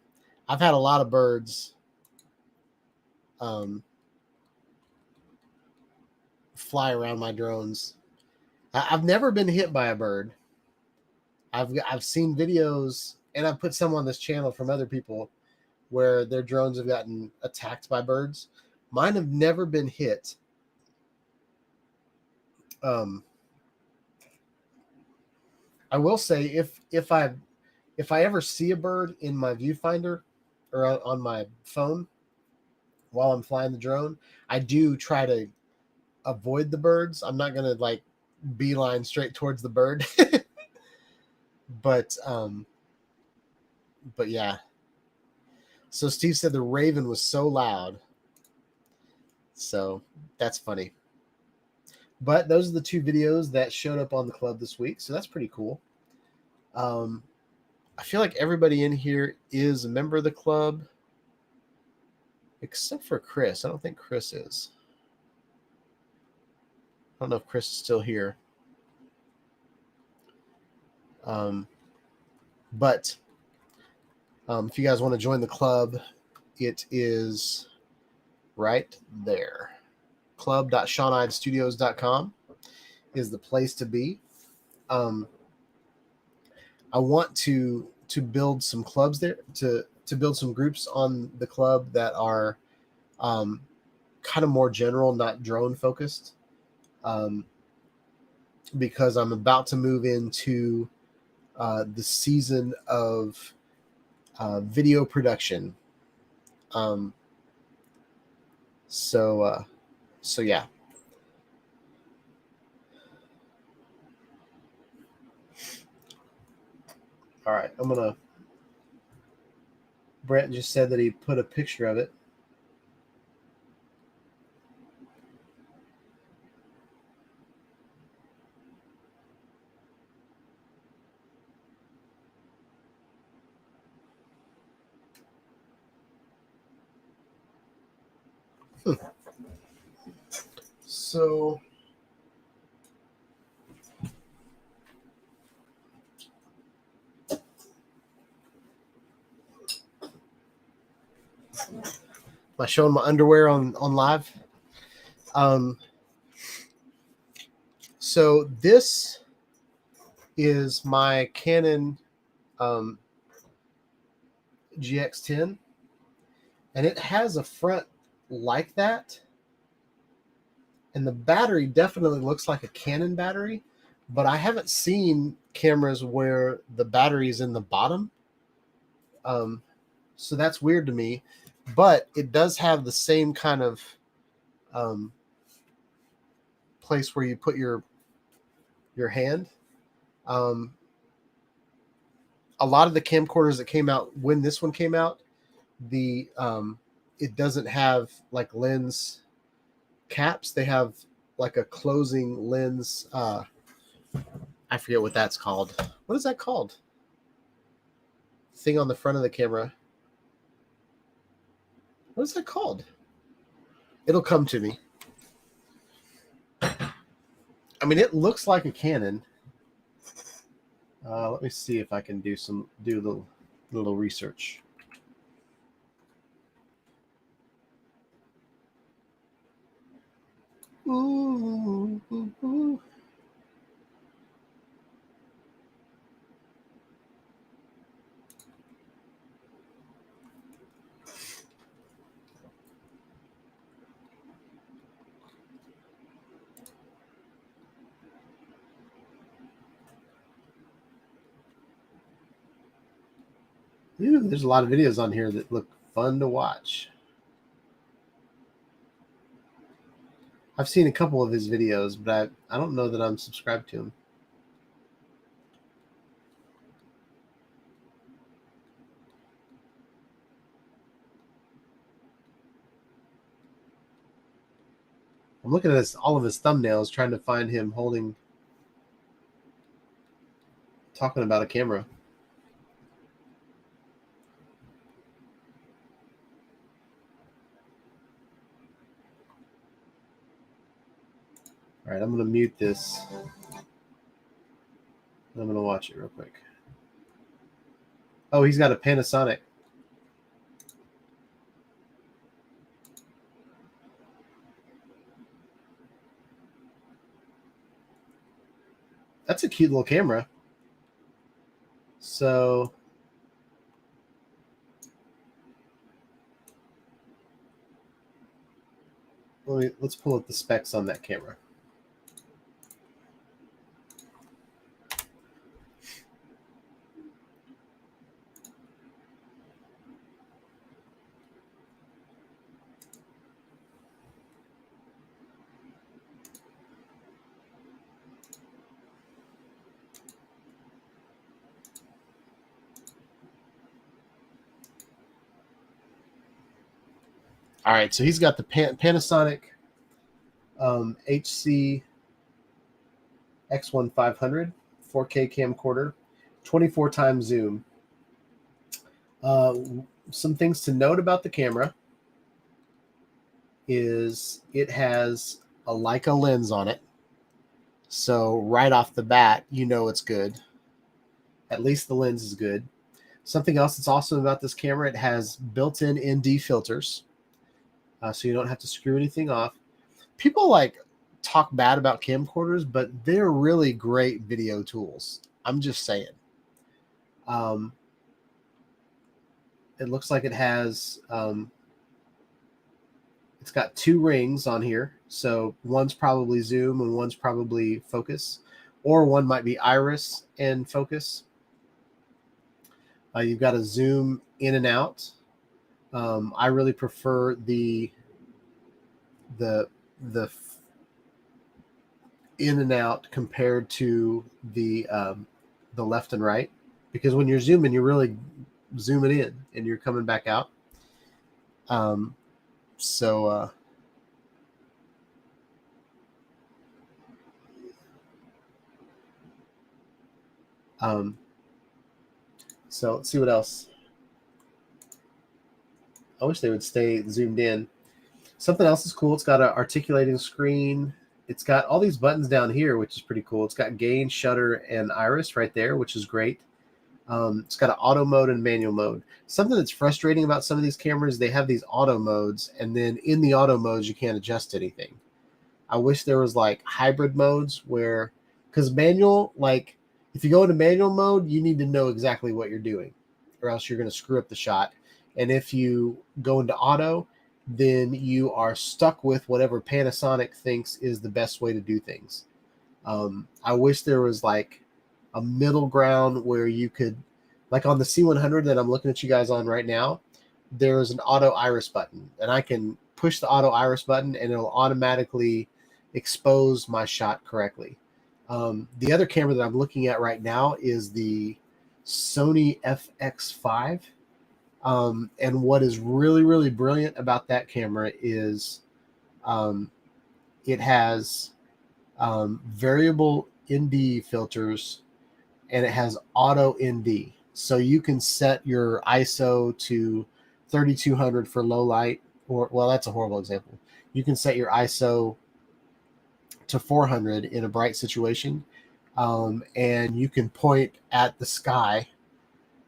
I've had a lot of birds fly around my drones. I've never been hit by a bird. I've seen videos, and I've put some on this channel from other people where their drones have gotten attacked by birds. Mine have never been hit. I will say if I ever see a bird in my viewfinder or on my phone while I'm flying the drone, I do try to avoid the birds. I'm not going to like beeline straight towards the bird. But yeah. So Steve said the raven was so loud. So that's funny. But those are the two videos that showed up on the club this week. So that's pretty cool. I feel like everybody in here is a member of the club, except for Chris. I don't think Chris is. I don't know if Chris is still here. But if you guys want to join the club, it is right there. club.seanidstudios.com is the place to be. I want to build some clubs there, to build some groups on the club that are kind of more general, not drone focused, because I'm about to move into the season of video production. So yeah. All right, Brett just said that he put a picture of it. So am I showing my underwear on live? So this is my Canon GX10, and it has a front like that, and the battery definitely looks like a Canon battery, but I haven't seen cameras where the battery is in the bottom. So that's weird to me, but it does have the same kind of place where you put your hand. A lot of the camcorders that came out when this one came out, the it doesn't have like lens caps. They have like a closing lens. I forget what that's called. What is that called? Thing on the front of the camera. What is that called? It'll come to me. I mean, it looks like a Canon. Let me see if I can do a little research. Ooh, ooh, ooh. Ooh, there's a lot of videos on here that look fun to watch. I've seen a couple of his videos, but I don't know that I'm subscribed to him. I'm looking at all of his thumbnails, trying to find him talking about a camera. All right, I'm going to mute this. I'm going to watch it real quick. Oh, he's got a Panasonic. That's a cute little camera. So let's pull up the specs on that camera. All right, so he's got the Panasonic HC X1500 4K camcorder, 24 times zoom. Some things to note about the camera is it has a Leica lens on it. So right off the bat, you know it's good. At least the lens is good. Something else that's awesome about this camera, it has built-in ND filters. So you don't have to screw anything off. People like talk bad about camcorders, but they're really great video tools. I'm just saying. It looks like it has, it's got 2 rings on here. So one's probably zoom and one's probably focus, or one might be iris and focus. You've got a zoom in and out. I really prefer the in and out compared to the left and right, because when you're zooming, you're really zooming in and you're coming back out. So let's see what else. I wish they would stay zoomed in. Something else is cool. It's got an articulating screen. It's got all these buttons down here, which is pretty cool. It's got gain, shutter, and iris right there, which is great. It's got an auto mode and manual mode. Something that's frustrating about some of these cameras, they have these auto modes, and then in the auto modes, you can't adjust anything. I wish there was like hybrid modes where, because manual, like if you go into manual mode, you need to know exactly what you're doing, or else you're going to screw up the shot. And if you go into auto, then you are stuck with whatever Panasonic thinks is the best way to do things. I wish there was like a middle ground where you could, like on the C100 that I'm looking at you guys on right now, there is an auto iris button, and I can push the auto iris button and it'll automatically expose my shot correctly. The other camera that I'm looking at right now is the Sony Fx5. And what is really, really brilliant about that camera is it has variable ND filters, and it has auto ND. So you can set your ISO to 3200 for low light, or, well, that's a horrible example. You can set your ISO to 400 in a bright situation, and you can point at the sky.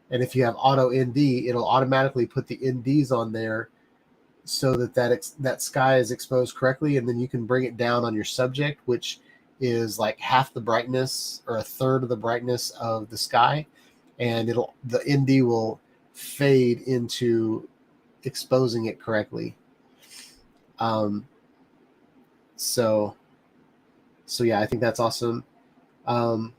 And if you have auto ND, it'll automatically put the NDs on there so that sky is exposed correctly, and then you can bring it down on your subject, which is like half the brightness or a third of the brightness of the sky, and the ND will fade into exposing it correctly. So yeah, I think that's awesome. I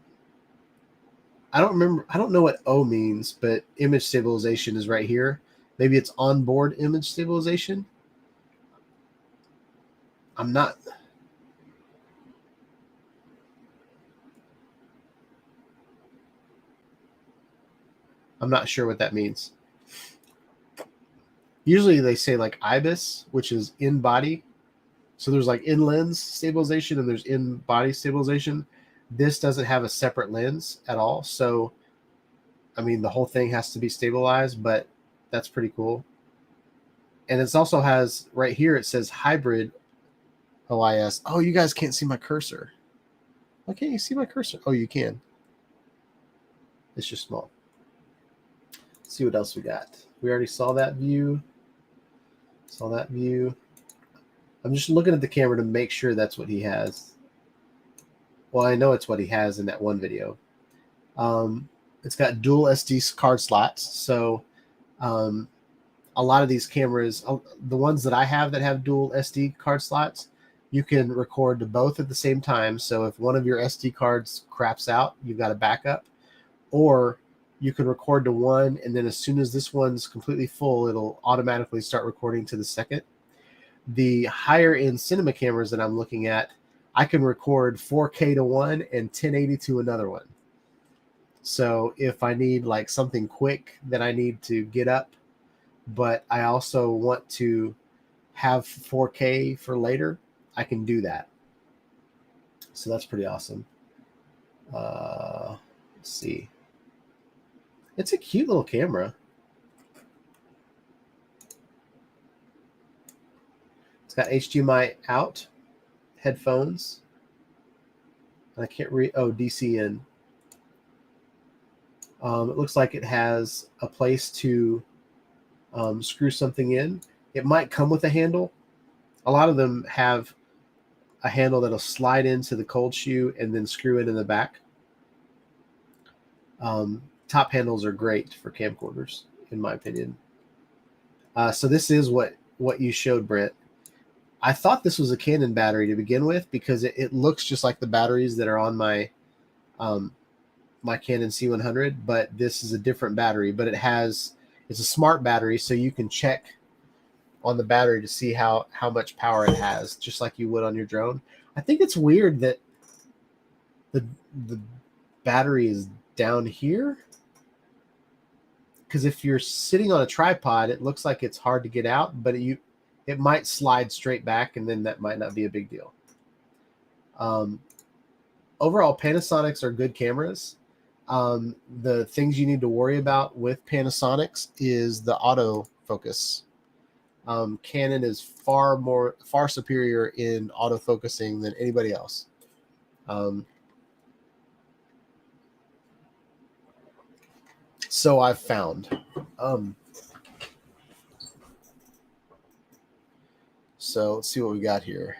don't know what O means, but image stabilization is right here. Maybe it's onboard image stabilization. I'm not sure what that means. Usually they say like IBIS, which is in body. So there's like in lens stabilization and there's in body stabilization. This doesn't have a separate lens at all. So, I mean, the whole thing has to be stabilized, but that's pretty cool. And it also has right here, it says hybrid OIS. Oh, you guys can't see my cursor. Why can't you see my cursor? Oh, you can. It's just small. Let's see what else we got. We already saw that view. Saw that view. I'm just looking at the camera to make sure that's what he has. Well, I know it's what he has in that one video. It's got dual SD card slots. So a lot of these cameras, the ones that I have that have dual SD card slots, you can record to both at the same time. So if one of your SD cards craps out, you've got a backup. Or you can record to one, and then as soon as this one's completely full, it'll automatically start recording to the second. The higher end cinema cameras that I'm looking at, I can record 4K to one and 1080 to another one. So if I need like something quick that I need to get up, but I also want to have 4K for later, I can do that. So that's pretty awesome. Let's see. It's a cute little camera. It's got HDMI out, headphones, and I can't read. Oh, DC in. It looks like it has a place to screw something in. It might come with a handle. A lot of them have a handle that'll slide into the cold shoe and then screw it in the back. Top handles are great for camcorders, in my opinion. So this is what you showed, Brent. I thought this was a Canon battery to begin with because it looks just like the batteries that are on my my Canon C100, but this is a different battery. But it's a smart battery, so you can check on the battery to see how much power it has, just like you would on your drone. I think it's weird that the battery is down here, because if you're sitting on a tripod, it looks like it's hard to get out, but it might slide straight back, and then that might not be a big deal. Overall, Panasonics are good cameras. The things you need to worry about with Panasonics is the autofocus. Canon is far superior in autofocusing than anybody else. So I've found. So let's see what we got here.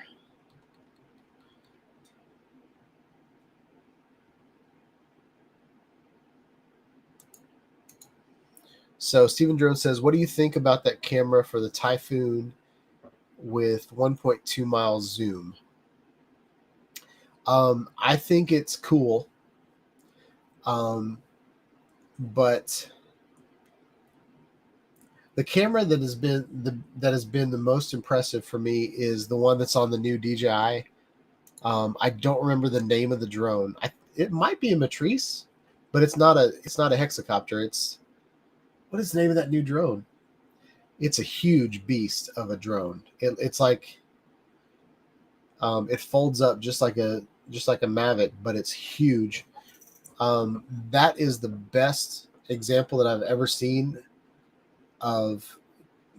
So Stephen Drone says, what do you think about that camera for the Typhoon with 1.2 mile zoom? I think it's cool. But the camera that has been the most impressive for me is the one that's on the new DJI. I don't remember the name of the drone. It might be a Matrice, but it's not a hexacopter. What is the name of that new drone? It's a huge beast of a drone. It's like it folds up just like a Mavic, but it's huge. That is the best example that I've ever seen of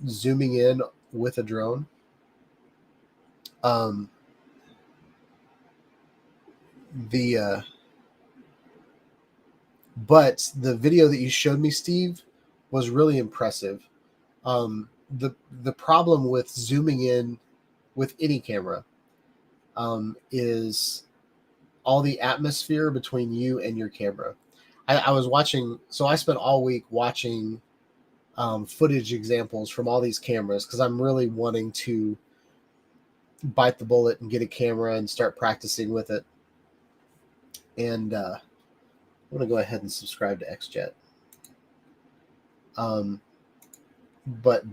zooming in with a drone. But the video that you showed me, Steve, was really impressive. The problem with zooming in with any camera is all the atmosphere between you and your camera. I was watching, so I spent all week watching footage examples from all these cameras because I'm really wanting to bite the bullet and get a camera and start practicing with it. And I'm going to go ahead and subscribe to XJet. But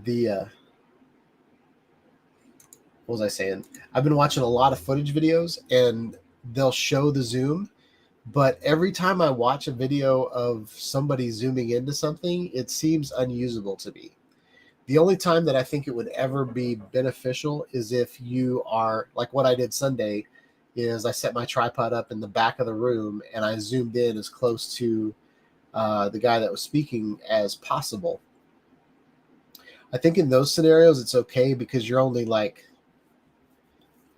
what was I saying? I've been watching a lot of footage videos, and they'll show the zoom, but every time I watch a video of somebody zooming into something, it seems unusable to me. The only time that I think it would ever be beneficial is if you are, like what I did Sunday, is I set my tripod up in the back of the room and I zoomed in as close to the guy that was speaking as possible. I think in those scenarios, it's okay because you're only like,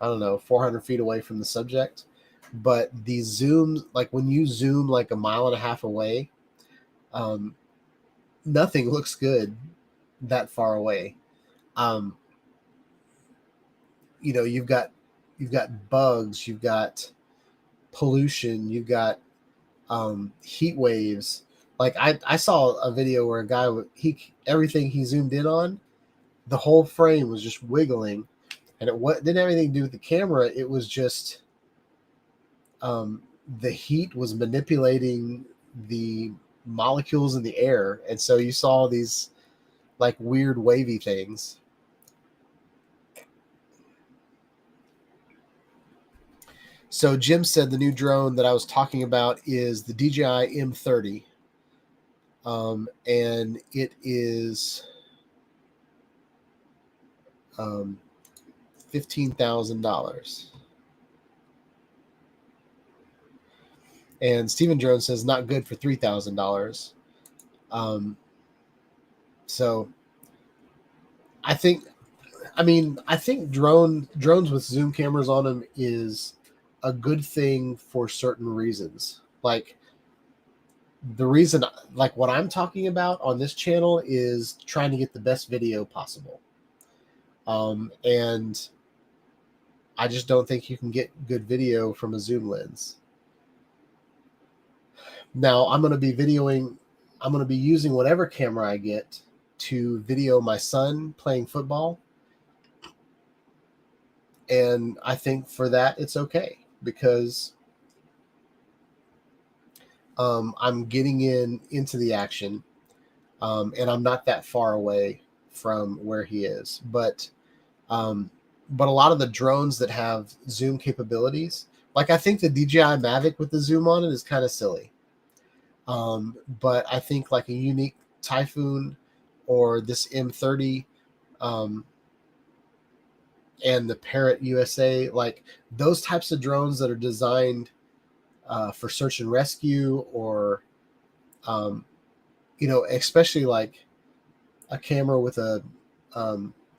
I don't know, 400 feet away from the subject. But the zooms, like when you zoom like a mile and a half away, nothing looks good that far away. You've got bugs, you've got pollution, you've got heat waves. Like I saw a video where a guy everything he zoomed in on, the whole frame was just wiggling, and didn't have anything to do with the camera. It was just the heat was manipulating the molecules in the air, and so you saw these like weird wavy things. So Jim said the new drone that I was talking about is the DJI M30, and it is $15,000. And Stephen Jones says not good for $3,000. So I think drones with zoom cameras on them is a good thing for certain reasons. Like the reason, like what I'm talking about on this channel is trying to get the best video possible. And I just don't think you can get good video from a zoom lens. Now I'm going to be using whatever camera I get to video my son playing football. And I think for that, it's okay because I'm getting into the action, and I'm not that far away from where he is. But a lot of the drones that have zoom capabilities, like I think the DJI Mavic with the zoom on it is kind of silly. But I think like a unique Typhoon or this M30 and the Parrot USA, like those types of drones that are designed for search and rescue, or especially like a camera with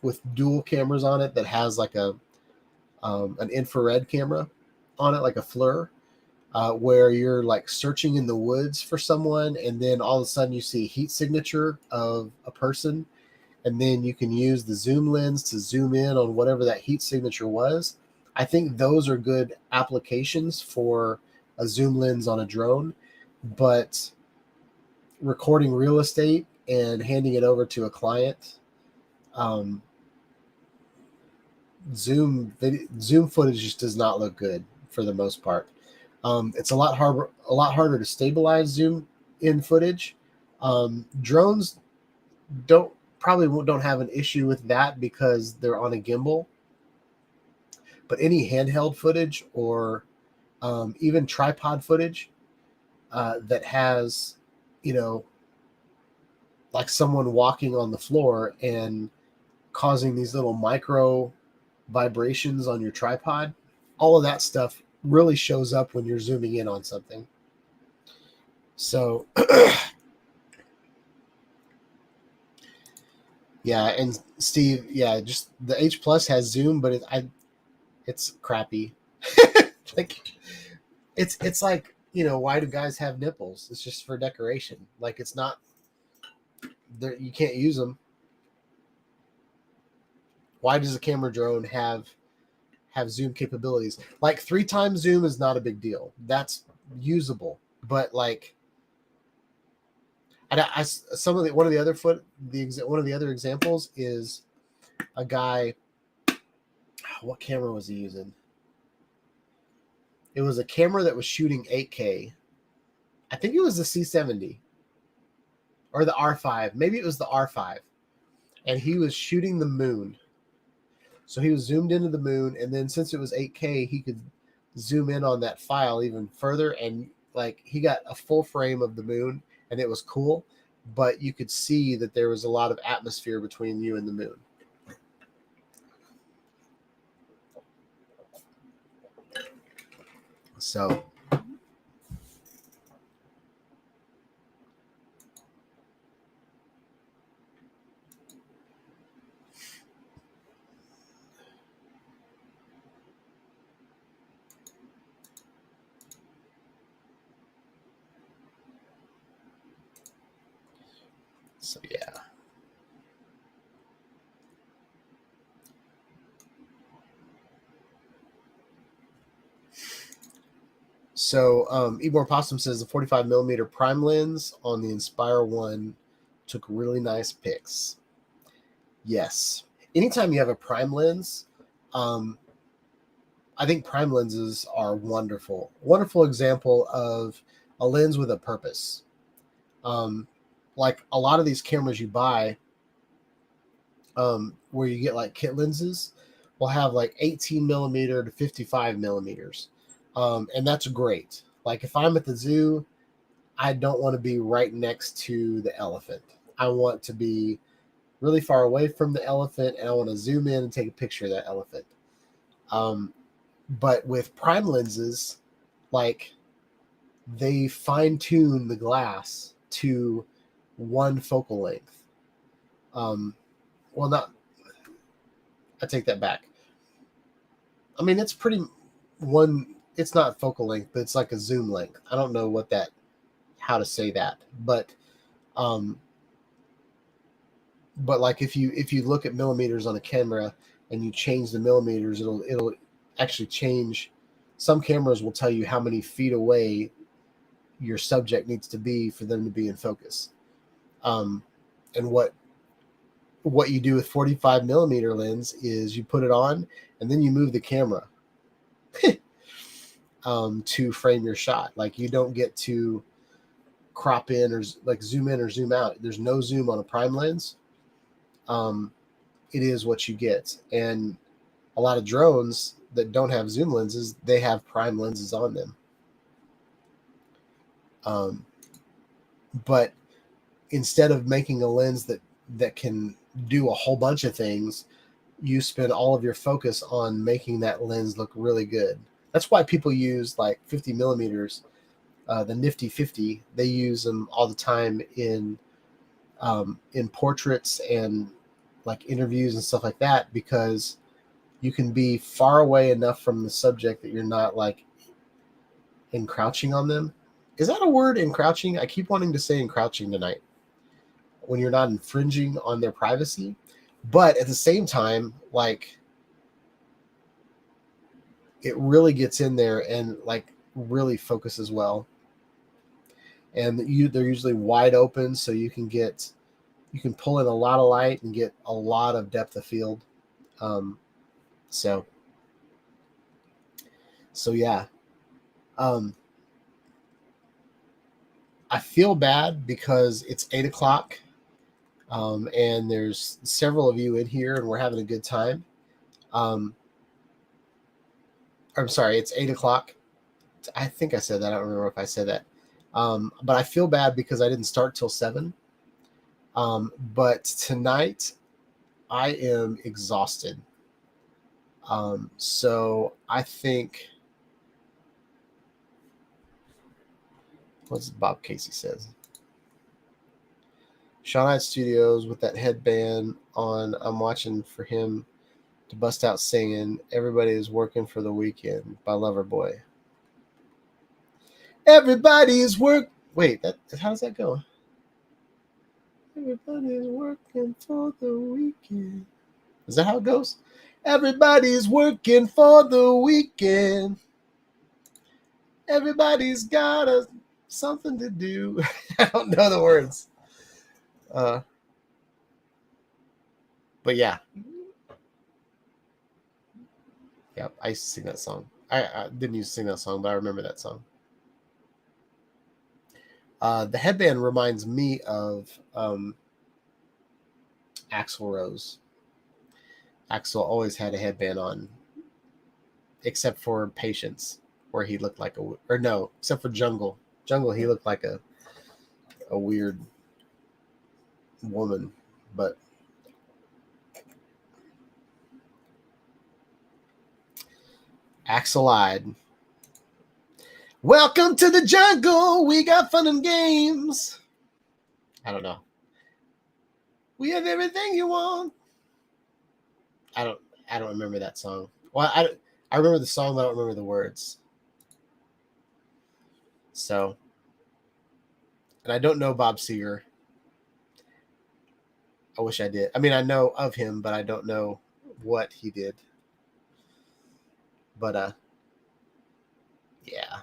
with dual cameras on it that has like an infrared camera on it, like a FLIR. Where you're like searching in the woods for someone, and then all of a sudden you see a heat signature of a person, and then you can use the zoom lens to zoom in on whatever that heat signature was. I think those are good applications for a zoom lens on a drone, but recording real estate and handing it over to a client, Zoom footage just does not look good for the most part. It's a lot harder to stabilize zoom in footage. Drones probably don't have an issue with that because they're on a gimbal. But any handheld footage or even tripod footage that has, like someone walking on the floor and causing these little micro vibrations on your tripod, all of that stuff really shows up when you're zooming in on something. So yeah, and Steve, yeah, just the H Plus has zoom, but it's crappy. Like it's like, why do guys have nipples? It's just for decoration. Like, it's not there, you can't use them. Why does a camera drone have zoom capabilities? Like 3 times zoom is not a big deal. That's usable. But like, and one of the other examples is a guy. What camera was he using? It was a camera that was shooting 8K. I think it was the C70 or the R5. Maybe it was the R5. And he was shooting the moon. So he was zoomed into the moon, and then since it was 8K, he could zoom in on that file even further, and like he got a full frame of the moon, and it was cool, but you could see that there was a lot of atmosphere between you and the moon. So yeah. So Ebor Possum says the 45 millimeter prime lens on the Inspire 1 took really nice pics. Yes. Anytime you have a prime lens, I think prime lenses are wonderful. Wonderful example of a lens with a purpose. Like a lot of these cameras you buy, where you get like kit lenses, will have like 18 millimeter to 55 millimeters. And that's great. Like if I'm at the zoo, I don't want to be right next to the elephant. I want to be really far away from the elephant, and I want to zoom in and take a picture of that elephant. But with prime lenses, like they fine tune the glass to one focal length. I take that back. I mean, it's it's not focal length, but it's like a zoom length. I don't know how to say that, but like if you look at millimeters on a camera and you change the millimeters, it'll actually change. Some cameras will tell you how many feet away your subject needs to be for them to be in focus. And what you do with 45 millimeter lens is you put it on and then you move the camera to frame your shot. Like you don't get to crop in or like zoom in or zoom out. There's no zoom on a prime lens. It is what you get. And a lot of drones that don't have zoom lenses, they have prime lenses on them. But instead of making a lens that can do a whole bunch of things, you spend all of your focus on making that lens look really good. That's why people use like 50 millimeters, the Nifty 50. They use them all the time in portraits and like interviews and stuff like that, because you can be far away enough from the subject that you're not like encroaching on them. Is that a word, encroaching? I keep wanting to say encroaching tonight. When you're not infringing on their privacy, but at the same time, like it really gets in there and like really focuses well. And they're usually wide open, so you can get you can pull in a lot of light and get a lot of depth of field. So yeah. I feel bad because it's 8 o'clock, and there's several of you in here, and we're having a good time. I'm sorry, it's 8 o'clock. I think I said that. I don't remember if I said that. But I feel bad because I didn't start till 7. But tonight I am exhausted. So I think, what's Bob Casey says? Shawnite Studios with that headband on. I'm watching for him to bust out singing "Everybody is Working for the Weekend" by Loverboy. Everybody is work. Wait, how does that go? Everybody is working for the weekend. Is that how it goes? Everybody's working for the weekend. Everybody's got something to do. I don't know the words. But yeah. Yeah, I used to sing that song. I didn't used to sing that song, but I remember that song. The headband reminds me of Axl Rose. Axl always had a headband on, except for Patience, where he looked like except for Jungle. Jungle, he looked like a weird woman, but Axl-eyed. Welcome to the jungle. We got fun and games. I don't know. We have everything you want. I don't remember that song. Well, I remember the song, but I don't remember the words. So, and I don't know Bob Seger. I wish I did. I mean, I know of him, but I don't know what he did. But yeah.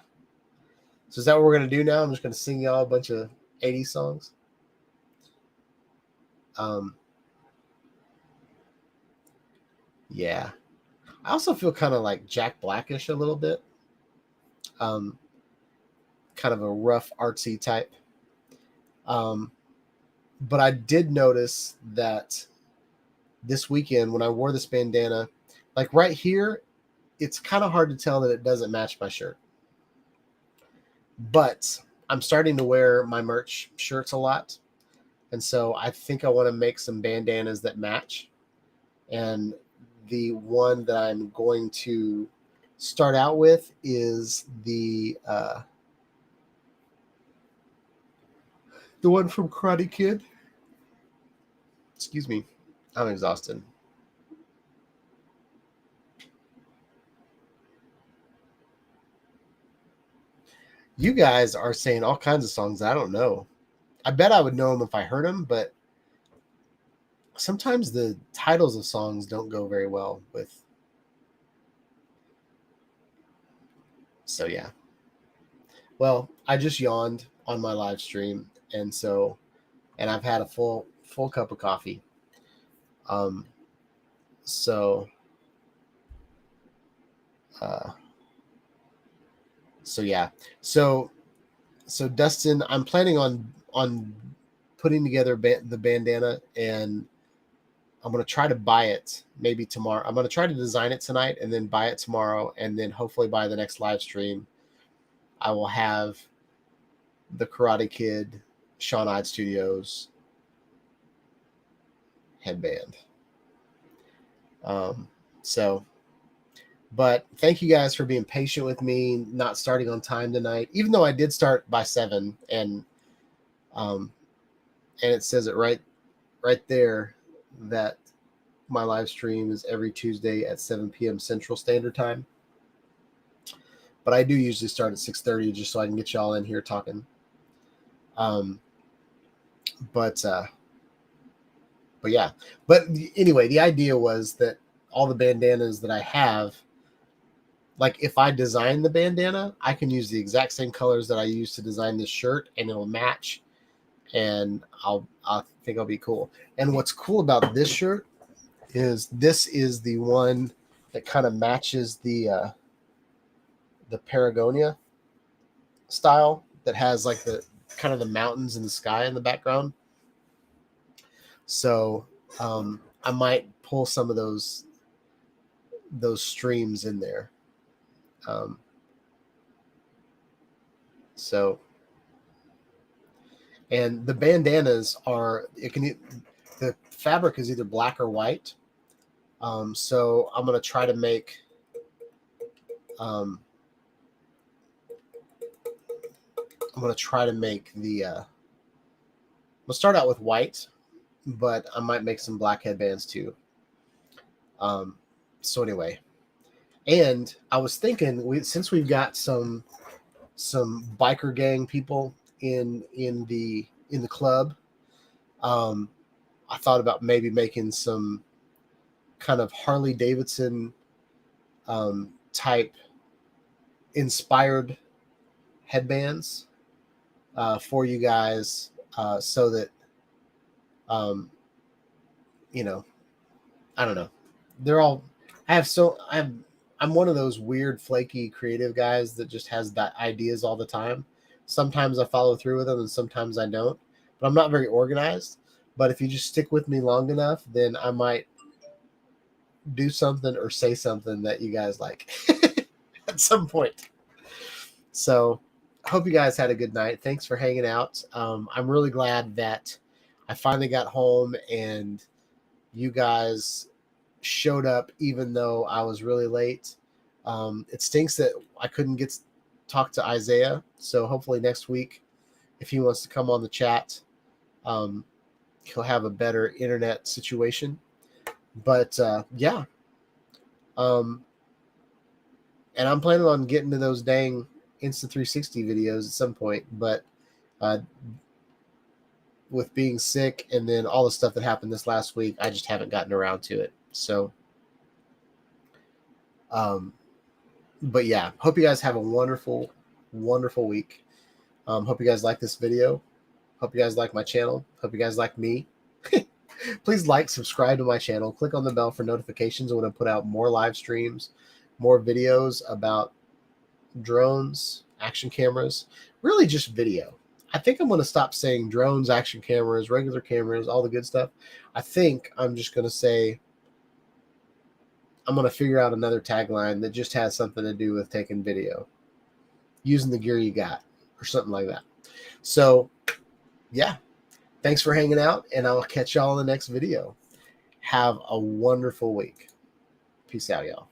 So is that what we're gonna do now? I'm just gonna sing y'all a bunch of 80s songs. Yeah. I also feel kind of like Jack Blackish a little bit. Kind of a rough, artsy type. But I did notice that this weekend when I wore this bandana, like right here, it's kind of hard to tell that it doesn't match my shirt. But I'm starting to wear my merch shirts a lot. And so I think I want to make some bandanas that match. And the one that I'm going to start out with is the one from Karate Kid. Excuse me. I'm exhausted. You guys are saying all kinds of songs I don't know. I bet I would know them if I heard them, but sometimes the titles of songs don't go very well with. So yeah. Well, I just yawned on my live stream, and I've had a full cup of coffee. So yeah. So Dustin, I'm planning on putting together the bandana, and I'm going to try to buy it maybe tomorrow. I'm going to try to design it tonight and then buy it tomorrow. And then hopefully by the next live stream, I will have the Karate Kid Shawnite Studios headband. But thank you guys for being patient with me, not starting on time tonight, even though I did start by 7, and it says it right there that my live stream is every Tuesday at 7 p.m. Central Standard Time. But I do usually start at 6:30 just so I can get y'all in here talking. But yeah. But anyway, the idea was that all the bandanas that I have, like if I design the bandana, I can use the exact same colors that I used to design this shirt, and it'll match. and I think I'll be cool. And what's cool about this shirt is this is the one that kind of matches the Patagonia style that has like the kind of the mountains and the sky in the background. So I might pull some of those streams in there. So, and the bandanas are, the fabric is either black or white. So I'm going to try to make, I'm going to try to make we'll start out with white, but I might make some black headbands too. So anyway, and I was thinking, since we've got some biker gang people in the club, I thought about maybe making some kind of Harley Davidson type inspired headbands for you guys, so that you know, I don't know, they're all, I'm one of those weird flaky creative guys that just has that ideas all the time. Sometimes I follow through with them and sometimes I don't, but I'm not very organized. But if you just stick with me long enough, then I might do something or say something that you guys like at some point. So I hope you guys had a good night. Thanks for hanging out. I'm really glad that I finally got home and you guys showed up, even though I was really late. It stinks that I couldn't talk to Isaiah. So hopefully next week, if he wants to come on the chat, he'll have a better internet situation. But yeah. And I'm planning on getting to those dang Insta360 videos at some point, but with being sick and then all the stuff that happened this last week, I just haven't gotten around to it. So, but yeah, hope you guys have a wonderful, wonderful week. Hope you guys like this video. Hope you guys like my channel. Hope you guys like me. Please like, subscribe to my channel. Click on the bell for notifications when I put out more live streams, more videos about drones, action cameras, really just video. I think I'm going to stop saying drones, action cameras, regular cameras, all the good stuff. I think I'm just going to say, I'm going to figure out another tagline that just has something to do with taking video, using the gear you got, or something like that. So, yeah. Thanks for hanging out, and I'll catch y'all in the next video. Have a wonderful week. Peace out, y'all.